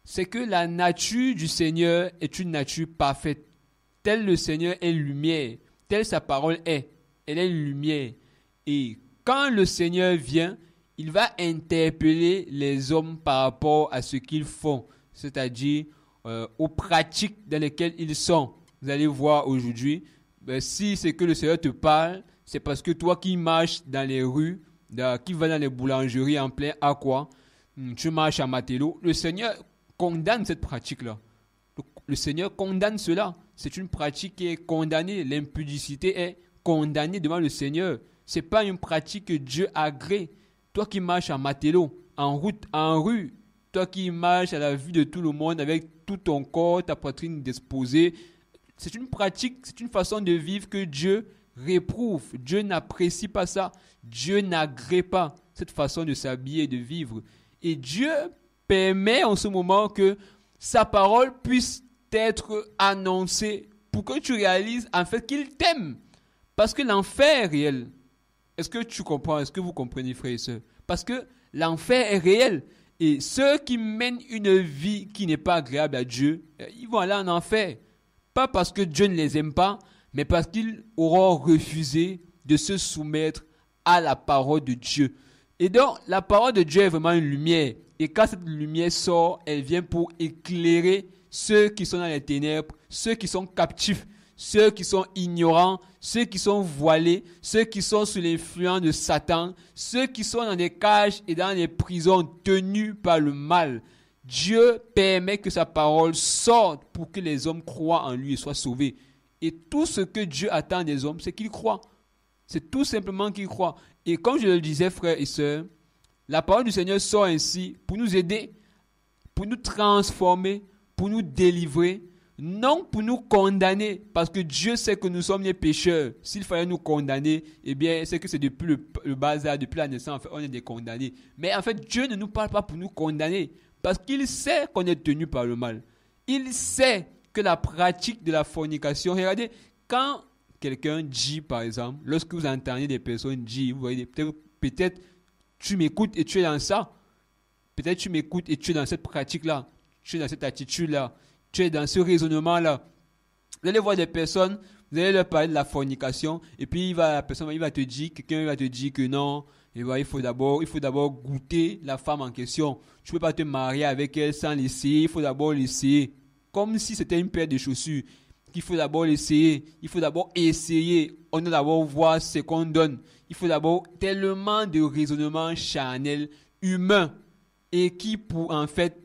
C'est que la nature du Seigneur est une nature parfaite. Tel le Seigneur est lumière, telle sa parole est. Elle est lumière. Et quand le Seigneur vient, il va interpeller les hommes par rapport à ce qu'ils font, c'est-à-dire aux pratiques dans lesquelles ils sont. Vous allez voir aujourd'hui, si c'est que le Seigneur te parle, c'est parce que toi qui marches dans les rues, qui vas dans les boulangeries en plein aqua, tu marches à Matelot, le Seigneur condamne cette pratique-là. Le Seigneur condamne cela. C'est une pratique qui est condamnée. L'impudicité est condamnée devant le Seigneur. Ce n'est pas une pratique que Dieu agrée. Toi qui marches à Matelot, en route, en rue, toi qui marches à la vue de tout le monde avec tout ton corps, ta poitrine disposée, c'est une pratique, c'est une façon de vivre que Dieu réprouve. Dieu n'apprécie pas ça. Dieu n'agrée pas cette façon de s'habiller et de vivre. Et Dieu permet en ce moment que sa parole puisse être annoncée pour que tu réalises en fait qu'il t'aime. Parce que l'enfer est réel. Est-ce que tu comprends? Est-ce que vous comprenez, frères et sœurs? Parce que l'enfer est réel. Et ceux qui mènent une vie qui n'est pas agréable à Dieu, ils vont aller en enfer. Pas parce que Dieu ne les aime pas, mais parce qu'ils auront refusé de se soumettre à la parole de Dieu. Et donc, la parole de Dieu est vraiment une lumière. Et quand cette lumière sort, elle vient pour éclairer ceux qui sont dans les ténèbres, ceux qui sont captifs, ceux qui sont ignorants, ceux qui sont voilés, ceux qui sont sous l'influence de Satan, ceux qui sont dans des cages et dans des prisons tenus par le mal. Dieu permet que sa parole sorte pour que les hommes croient en lui et soient sauvés. Et tout ce que Dieu attend des hommes, c'est qu'ils croient. C'est tout simplement qu'ils croient. Et comme je le disais, frères et sœurs, la parole du Seigneur sort ainsi pour nous aider, pour nous transformer, pour nous délivrer, non pour nous condamner, parce que Dieu sait que nous sommes des pécheurs. S'il fallait nous condamner, eh bien, c'est que c'est depuis le bas âge, depuis la naissance, en fait, on est des condamnés. Mais en fait, Dieu ne nous parle pas pour nous condamner, parce qu'il sait qu'on est tenu par le mal. Il sait que la pratique de la fornication, regardez, quand quelqu'un dit, par exemple, lorsque vous entendez des personnes dire, vous voyez, peut-être tu m'écoutes et tu es dans ça. Peut-être tu m'écoutes et tu es dans cette pratique-là. Tu es dans cette attitude-là. Tu es dans ce raisonnement-là. Vous allez voir des personnes, vous allez leur parler de la fornication, et puis la personne va te dire, quelqu'un va te dire que non, et il faut d'abord goûter la femme en question. Tu ne peux pas te marier avec elle sans l'essayer, il faut d'abord l'essayer. Comme si c'était une paire de chaussures. Il faut d'abord l'essayer, il faut d'abord essayer, on doit d'abord voir ce qu'on donne. Il faut d'abord tellement de raisonnement charnel, humain, et qui pour en fait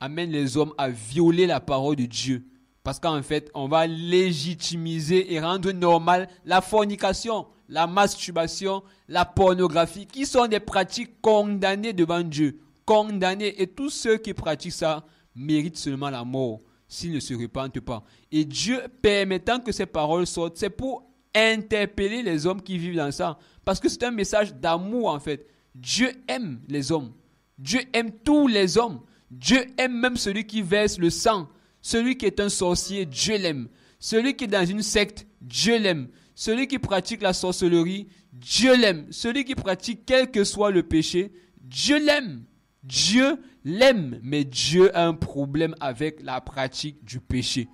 amène les hommes à violer la parole de Dieu. Parce qu'en fait, on va légitimiser et rendre normal la fornication, la masturbation, la pornographie, qui sont des pratiques condamnées devant Dieu. Condamnées. Et tous ceux qui pratiquent ça méritent seulement la mort s'ils ne se repentent pas. Et Dieu permettant que ces paroles sortent, c'est pour interpeller les hommes qui vivent dans ça. Parce que c'est un message d'amour en fait. Dieu aime les hommes. Dieu aime tous les hommes. Dieu aime même celui qui verse le sang. Celui qui est un sorcier, Dieu l'aime. Celui qui est dans une secte, Dieu l'aime. Celui qui pratique la sorcellerie, Dieu l'aime. Celui qui pratique quel que soit le péché, Dieu l'aime. Dieu l'aime, mais Dieu a un problème avec la pratique du péché.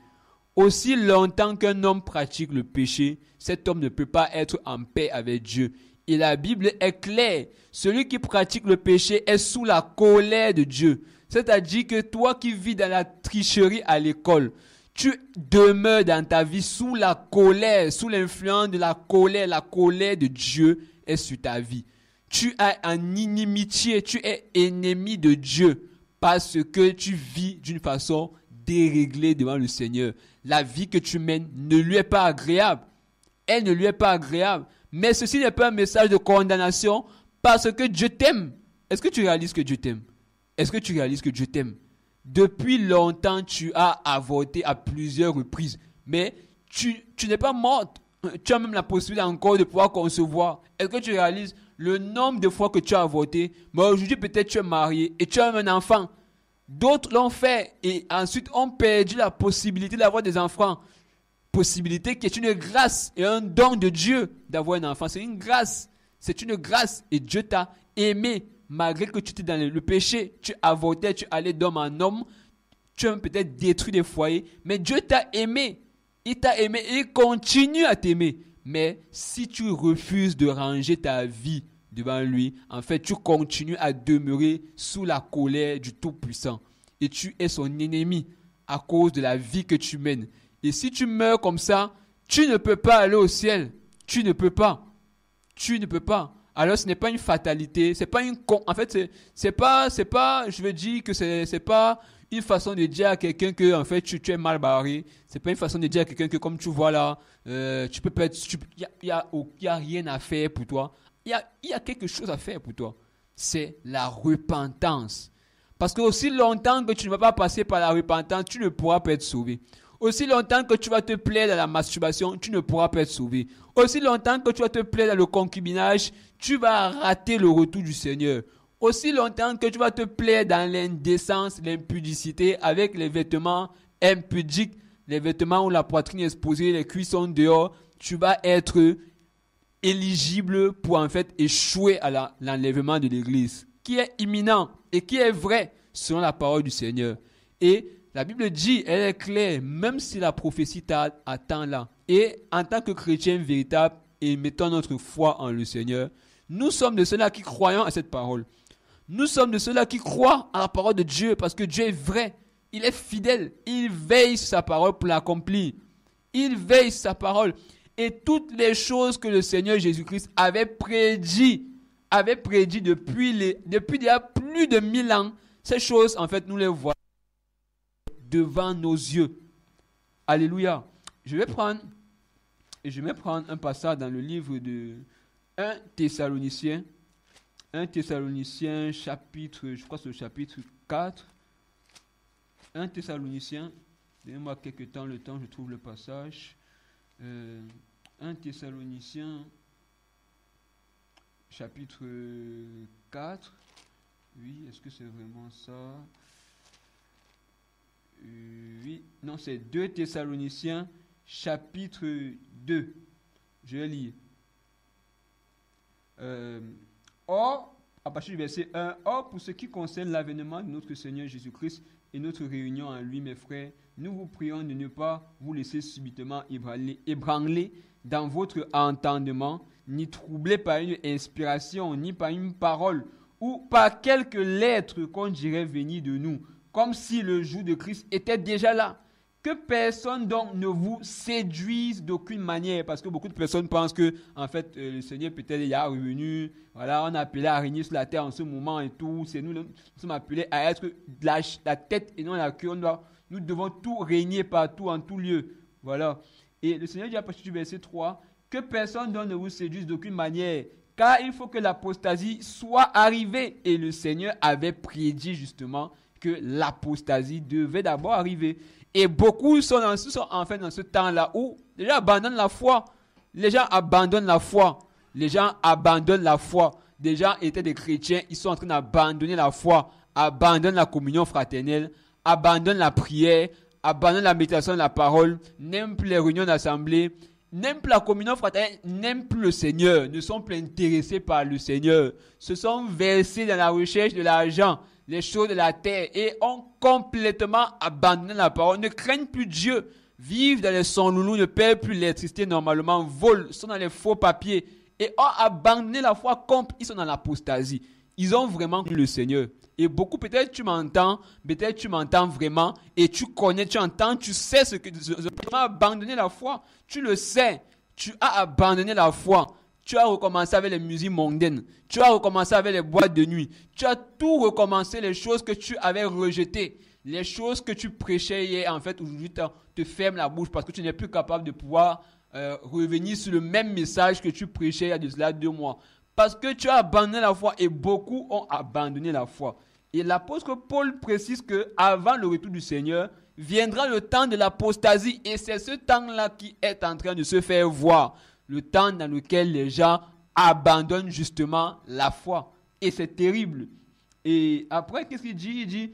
Aussi longtemps qu'un homme pratique le péché, cet homme ne peut pas être en paix avec Dieu. Et la Bible est claire. Celui qui pratique le péché est sous la colère de Dieu. C'est-à-dire que toi qui vis dans la tricherie à l'école, tu demeures dans ta vie sous la colère, sous l'influence de la colère de Dieu est sur ta vie. Tu es en inimitié, tu es ennemi de Dieu parce que tu vis d'une façon déréglée devant le Seigneur. La vie que tu mènes ne lui est pas agréable. Elle ne lui est pas agréable. Mais ceci n'est pas un message de condamnation parce que Dieu t'aime. Est-ce que tu réalises que Dieu t'aime? Est-ce que tu réalises que Dieu t'aime? Depuis longtemps, tu as avorté à plusieurs reprises. Mais tu n'es pas morte. Tu as même la possibilité encore de pouvoir concevoir. Est-ce que tu réalises le nombre de fois que tu as avorté? Mais aujourd'hui, peut-être tu es marié et tu as même un enfant. D'autres l'ont fait et ensuite ont perdu la possibilité d'avoir des enfants. Possibilité qui est une grâce et un don de Dieu d'avoir un enfant. C'est une grâce. C'est une grâce. Et Dieu t'a aimé. Malgré que tu étais dans le péché, tu avortais, tu allais d'homme en homme, tu as peut-être détruit des foyers, mais Dieu t'a aimé. Il t'a aimé et il continue à t'aimer. Mais si tu refuses de ranger ta vie devant lui, en fait, tu continues à demeurer sous la colère du Tout-Puissant. Et tu es son ennemi à cause de la vie que tu mènes. Et si tu meurs comme ça, tu ne peux pas aller au ciel. Tu ne peux pas. Tu ne peux pas. Alors ce n'est pas une fatalité, c'est pas une en fait c'est pas je veux dire que c'est pas une façon de dire à quelqu'un que en fait tu es mal barré, c'est pas une façon de dire à quelqu'un que comme tu vois là tu peux pas être il y a rien à faire pour toi. Il y a quelque chose à faire pour toi. C'est la repentance. Parce que aussi longtemps que tu ne vas pas passer par la repentance, tu ne pourras pas être sauvé. Aussi longtemps que tu vas te plaire dans la masturbation, tu ne pourras pas être sauvé. Aussi longtemps que tu vas te plaire dans le concubinage, tu vas rater le retour du Seigneur. Aussi longtemps que tu vas te plaire dans l'indécence, l'impudicité, avec les vêtements impudiques, les vêtements où la poitrine est exposée, les cuisses sont dehors, tu vas être éligible pour en fait échouer à l'enlèvement de l'Église, qui est imminent et qui est vrai selon la parole du Seigneur. Et la Bible dit, elle est claire, même si la prophétie attend là. Et en tant que chrétiens véritables et mettant notre foi en le Seigneur, nous sommes de ceux-là qui croyons à cette parole. Nous sommes de ceux-là qui croient à la parole de Dieu parce que Dieu est vrai. Il est fidèle. Il veille sur sa parole pour l'accomplir. Il veille sur sa parole. Et toutes les choses que le Seigneur Jésus-Christ avait prédit depuis il y a plus de 1000 ans, ces choses, en fait, nous les voyons devant nos yeux. Alléluia. Je vais prendre un passage dans le livre de 1 Thessaloniciens. 1 Thessaloniciens chapitre, je crois que c'est le chapitre 4. 1 Thessaloniciens, donnez-moi quelques temps, je trouve le passage. 1 Thessaloniciens chapitre 4. Oui, est-ce que c'est vraiment ça? Oui, non, c'est 2 Thessaloniciens, chapitre 2. Je vais lire. Or, à partir du verset 1. Or, pour ce qui concerne l'avènement de notre Seigneur Jésus-Christ et notre réunion en lui, mes frères, nous vous prions de ne pas vous laisser subitement ébranler dans votre entendement, ni troubler par une inspiration, ni par une parole, ou par quelques lettres qu'on dirait venir de nous, comme si le jour de Christ était déjà là. Que personne donc ne vous séduise d'aucune manière, parce que beaucoup de personnes pensent que, en fait, le Seigneur peut-être il est revenu, voilà, on a appelé à régner sur la terre en ce moment et tout, c'est nous sommes appelés à être la tête et non la queue, nous devons tout régner partout, en tout lieu, voilà. Et le Seigneur dit à partir du verset 3, que personne donc ne vous séduise d'aucune manière, car il faut que l'apostasie soit arrivée, et le Seigneur avait prédit justement que l'apostasie devait d'abord arriver. Et beaucoup sont en fait dans ce temps-là où les gens abandonnent la foi. Les gens abandonnent la foi. Les gens abandonnent la foi. Des gens étaient des chrétiens, ils sont en train d'abandonner la foi, abandonnent la communion fraternelle, abandonnent la prière, abandonnent la méditation de la parole, n'aiment plus les réunions d'assemblée, n'aiment plus la communion fraternelle, n'aiment plus le Seigneur, ne sont plus intéressés par le Seigneur, se sont versés dans la recherche de l'argent, les choses de la terre, et ont complètement abandonné la parole, ne craignent plus Dieu, vivent dans les sonloulous, ne paient plus l'électricité normalement, volent, sont dans les faux papiers, et ont abandonné la foi, ils sont dans l'apostasie. Ils ont vraiment cru le Seigneur. Et beaucoup, peut-être tu m'entends vraiment, et tu connais, tu entends, tu sais ce que tu as abandonné la foi. Tu le sais, tu as abandonné la foi. Tu as recommencé avec les musiques mondaines. Tu as recommencé avec les boîtes de nuit. Tu as tout recommencé, les choses que tu avais rejetées. Les choses que tu prêchais hier, en fait, aujourd'hui, te ferme la bouche parce que tu n'es plus capable de pouvoir revenir sur le même message que tu prêchais il y a de cela 2 mois. Parce que tu as abandonné la foi et beaucoup ont abandonné la foi. Et l'apôtre Paul précise qu'avant le retour du Seigneur, viendra le temps de l'apostasie. Et c'est ce temps-là qui est en train de se faire voir. Le temps dans lequel les gens abandonnent justement la foi. Et c'est terrible. Et après, qu'est-ce qu'il dit? Il dit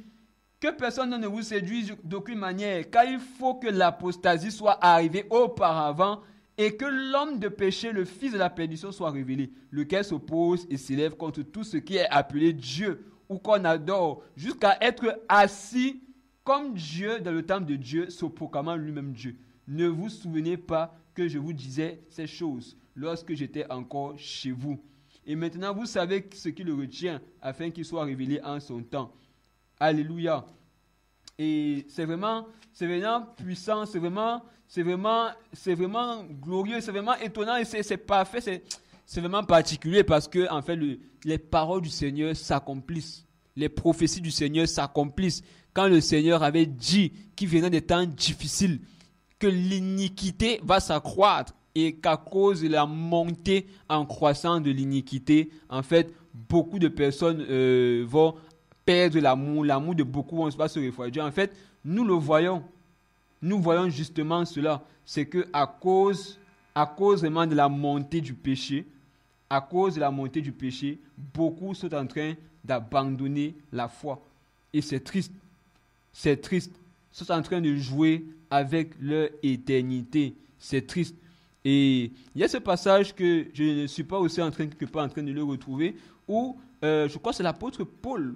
que personne ne vous séduise d'aucune manière, car il faut que l'apostasie soit arrivée auparavant et que l'homme de péché, le fils de la perdition, soit révélé, lequel s'oppose et s'élève contre tout ce qui est appelé Dieu ou qu'on adore, jusqu'à être assis comme Dieu dans le temple de Dieu, se proclamant lui-même Dieu. Ne vous souvenez pas que je vous disais ces choses lorsque j'étais encore chez vous. Et maintenant, vous savez ce qui le retient afin qu'il soit révélé en son temps. Alléluia. Et c'est vraiment puissant, c'est vraiment glorieux, c'est vraiment étonnant et c'est parfait, c'est vraiment particulier parce que en fait les paroles du Seigneur s'accomplissent, les prophéties du Seigneur s'accomplissent. Quand le Seigneur avait dit qu'il viendrait des temps difficiles, que l'iniquité va s'accroître et qu'à cause de la montée en croissance de l'iniquité, en fait, beaucoup de personnes vont perdre l'amour de beaucoup va se refroidir. En fait, nous le voyons. Nous voyons justement cela. C'est que à cause vraiment de la montée du péché, beaucoup sont en train d'abandonner la foi. Et c'est triste. C'est triste. Ils sont en train de jouer avec leur éternité. C'est triste. Et il y a ce passage que je ne suis pas aussi en train de le retrouver, où je crois que c'est l'apôtre Paul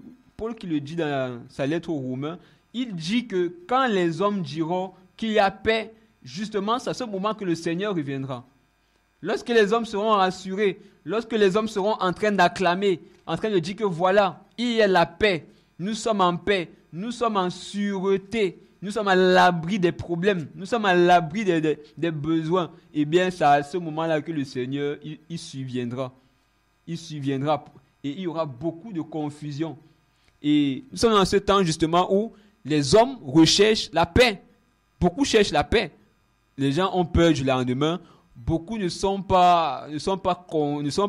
qui le dit dans sa lettre aux Romains. Il dit que quand les hommes diront qu'il y a paix, justement, c'est à ce moment que le Seigneur reviendra. Lorsque les hommes seront rassurés, lorsque les hommes seront en train d'acclamer, en train de dire que voilà, il y a la paix, nous sommes en paix, nous sommes en sûreté, nous sommes à l'abri des problèmes, nous sommes à l'abri des besoins, eh bien, c'est à ce moment-là que le Seigneur, il surviendra. Il surviendra et il y aura beaucoup de confusion. Et nous sommes dans ce temps justement où les hommes recherchent la paix. Beaucoup cherchent la paix. Les gens ont peur du lendemain. Beaucoup ne sont pas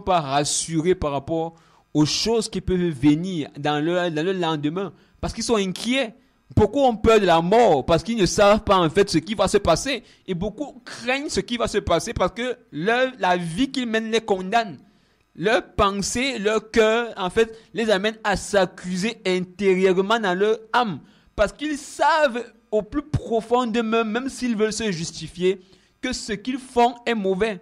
rassurés par rapport aux choses qui peuvent venir dans le lendemain. Parce qu'ils sont inquiets. Beaucoup ont peur de la mort parce qu'ils ne savent pas en fait ce qui va se passer. Et beaucoup craignent ce qui va se passer parce que la vie qu'ils mènent les condamne. Leurs pensées, leur cœur, en fait, les amène à s'accuser intérieurement dans leur âme. Parce qu'ils savent au plus profond d'eux-mêmes, même s'ils veulent se justifier, que ce qu'ils font est mauvais.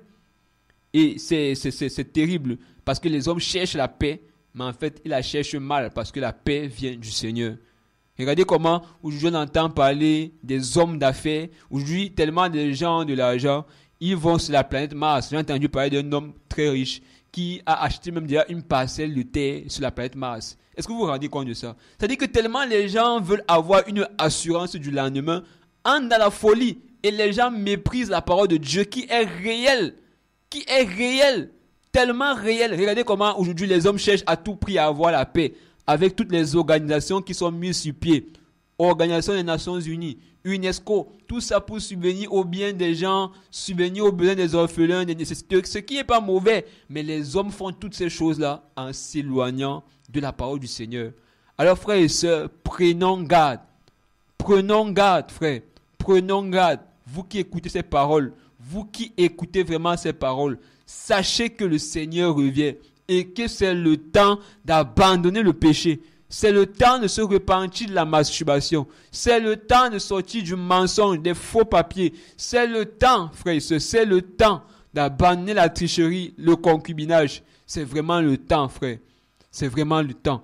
Et c'est terrible, parce que les hommes cherchent la paix, mais en fait, il la cherche mal parce que la paix vient du Seigneur. Regardez comment aujourd'hui on entend parler des hommes d'affaires. Aujourd'hui, tellement de gens ont de l'argent, ils vont sur la planète Mars. J'ai entendu parler d'un homme très riche qui a acheté même déjà une parcelle de terre sur la planète Mars. Est-ce que vous vous rendez compte de ça? C'est-à-dire que tellement les gens veulent avoir une assurance du lendemain, entrent dans la folie et les gens méprisent la parole de Dieu qui est réelle. Qui est réelle. Tellement réelle. Regardez comment aujourd'hui les hommes cherchent à tout prix à avoir la paix avec toutes les organisations qui sont mises sur pied. Organisation des Nations Unies, UNESCO, tout ça pour subvenir aux biens des gens, subvenir aux besoins des orphelins, des nécessiteux, ce qui n'est pas mauvais. Mais les hommes font toutes ces choses-là en s'éloignant de la parole du Seigneur. Alors frères et sœurs, prenons garde. Prenons garde, frères. Prenons garde. Vous qui écoutez ces paroles, vous qui écoutez vraiment ces paroles, sachez que le Seigneur revient et que c'est le temps d'abandonner le péché. C'est le temps de se repentir de la masturbation. C'est le temps de sortir du mensonge, des faux papiers. C'est le temps, frères et sœurs, c'est le temps d'abandonner la tricherie, le concubinage. C'est vraiment le temps, frère. C'est vraiment le temps.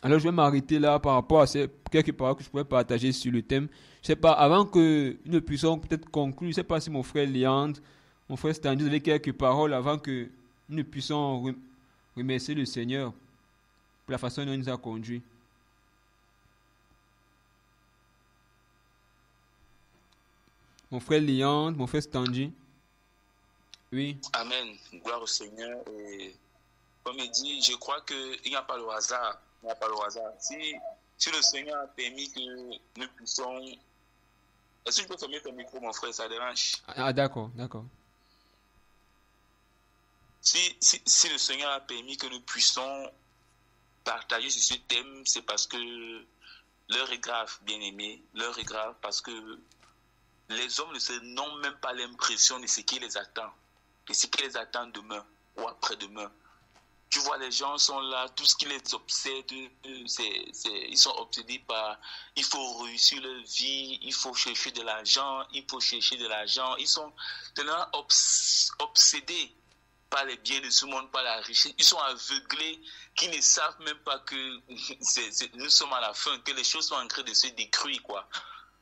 Alors je vais m'arrêter là par rapport à ces quelques paroles que je pourrais partager sur le thème. Je sais pas, avant que nous puissions peut-être conclure, je sais pas si mon frère Léandre, mon frère Stanley, vous avez quelques paroles avant que nous puissions remercier le Seigneur pour la façon dont il nous a conduits. Mon frère Léandre, mon frère Stanley. Oui. Amen. Gloire au Seigneur. Et comme il dit, je crois qu'il n'y a pas le hasard. Il n'y a pas le hasard. Si le Seigneur a permis que nous puissions... Est-ce que je peux fermer ton micro, mon frère? Ça dérange. Ah, d'accord, d'accord. Si le Seigneur a permis que nous puissions partager sur ce thème, c'est parce que l'heure est grave, bien-aimés. L'heure est grave parce que les hommes n'ont même pas l'impression de ce qui les attend. De ce qui les attend demain ou après-demain. Tu vois, les gens sont là, tout ce qui les obsède, ils sont obsédés par, il faut réussir leur vie, il faut chercher de l'argent, Ils sont tellement obsédés par les biens de ce monde, par la richesse. Ils sont aveuglés, qui ne savent même pas que nous sommes à la fin, que les choses sont en train de se détruire, quoi.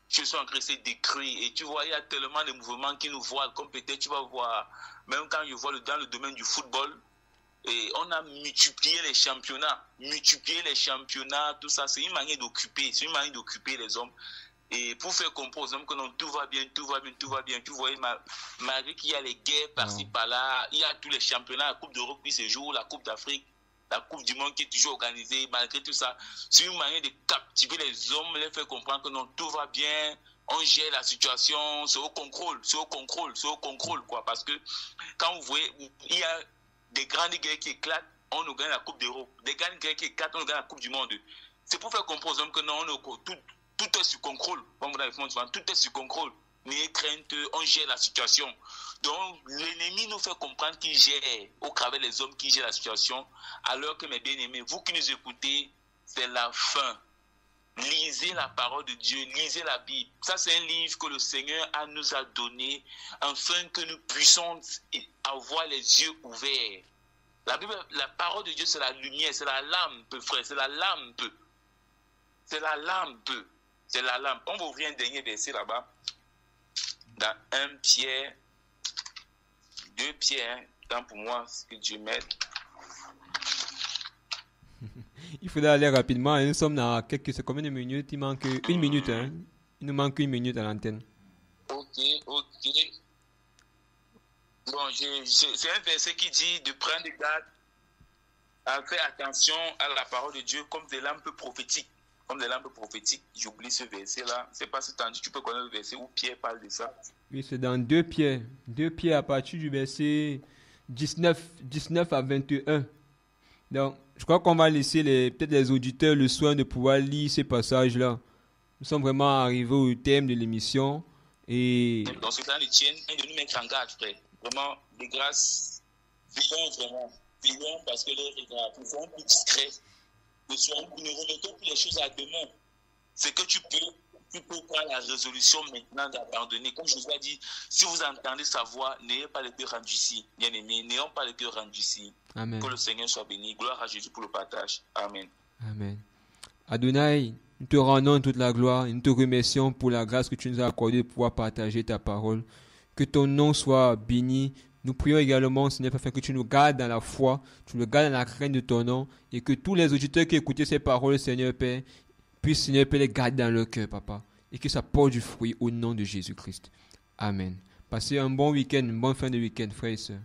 Les choses sont en train de se détruire. Et tu vois, il y a tellement de mouvements qui nous voient, comme peut-être tu vas voir, même quand je vois dans le domaine du football, et on a multiplié les championnats, tout ça, c'est une manière d'occuper, les hommes. Et pour faire comprendre aux hommes que non, tout va bien. Tu vois, malgré qu'il y a les guerres par-ci, par-là, il y a tous les championnats, la Coupe d'Europe qui se joue, la Coupe d'Afrique, la Coupe du Monde qui est toujours organisée, malgré tout ça, c'est une manière de captiver les hommes, les faire comprendre que non, tout va bien, on gère la situation, c'est au contrôle, quoi. Parce que quand vous voyez, il y a des grandes guerres qui éclatent, on nous gagne la Coupe d'Europe. Des grandes guerres qui éclatent, on nous gagne la Coupe du Monde. C'est pour faire comprendre aux hommes que non, tout est sous contrôle. Tout est sous contrôle. N'ayez crainte, on gère la situation. Donc, l'ennemi nous fait comprendre qu'il gère, au travers des hommes qui gèrent la situation, alors que, mes bien-aimés, vous qui nous écoutez, c'est la fin. Lisez la parole de Dieu, lisez la Bible. Ça, c'est un livre que le Seigneur nous a donné afin que nous puissions avoir les yeux ouverts. La Bible, la parole de Dieu, c'est la lumière, c'est la lampe, frère, c'est la lampe. C'est la lampe. C'est la lampe. On va ouvrir un dernier verset là-bas. Dans 1 Pierre, 2 Pierre, tant pour moi, ce que Dieu m'aide. Il faudra aller rapidement. Nous sommes dans quelques... Combien de minutes? Il manque une minute. Hein? Il nous manque une minute à l'antenne. Ok. Bon, c'est un verset qui dit de prendre garde, à faire attention à la parole de Dieu comme des lampes prophétiques. J'oublie ce verset-là. C'est pas si tu peux connaître le verset où Pierre parle de ça. Oui, c'est dans 2 Pierre. 2 Pierre à partir du verset 19 à 21. Donc, je crois qu'on va laisser peut-être les auditeurs le soin de pouvoir lire ces passages-là. Nous sommes vraiment arrivés au thème de l'émission. Et... Dans ce temps, Étienne, de nous mettre en garde, frère. Vraiment, de grâce, vivons parce que l'heure est grave. Nous sommes plus discrets. Nous ne remettons plus les choses à demain. Ce que tu peux, tu peux prendre la résolution maintenant d'abandonner. Comme Jésus a dit, si vous entendez sa voix, n'ayez pas le cœur endurci. Bien-aimés, n'ayons pas le cœur endurci. Amen. Que le Seigneur soit béni. Gloire à Jésus pour le partage. Amen. Amen. Adonai, nous te rendons toute la gloire et nous te remercions pour la grâce que tu nous as accordée de pouvoir partager ta parole. Que ton nom soit béni. Nous prions également, Seigneur, afin que tu nous gardes dans la foi, tu nous gardes dans la crainte de ton nom, et que tous les auditeurs qui écoutent ces paroles, Seigneur Père, puissent, Seigneur Père, les garder dans leur cœur, Papa, et que ça porte du fruit au nom de Jésus-Christ. Amen. Passez un bon week-end, une bonne fin de week-end, frères et sœurs.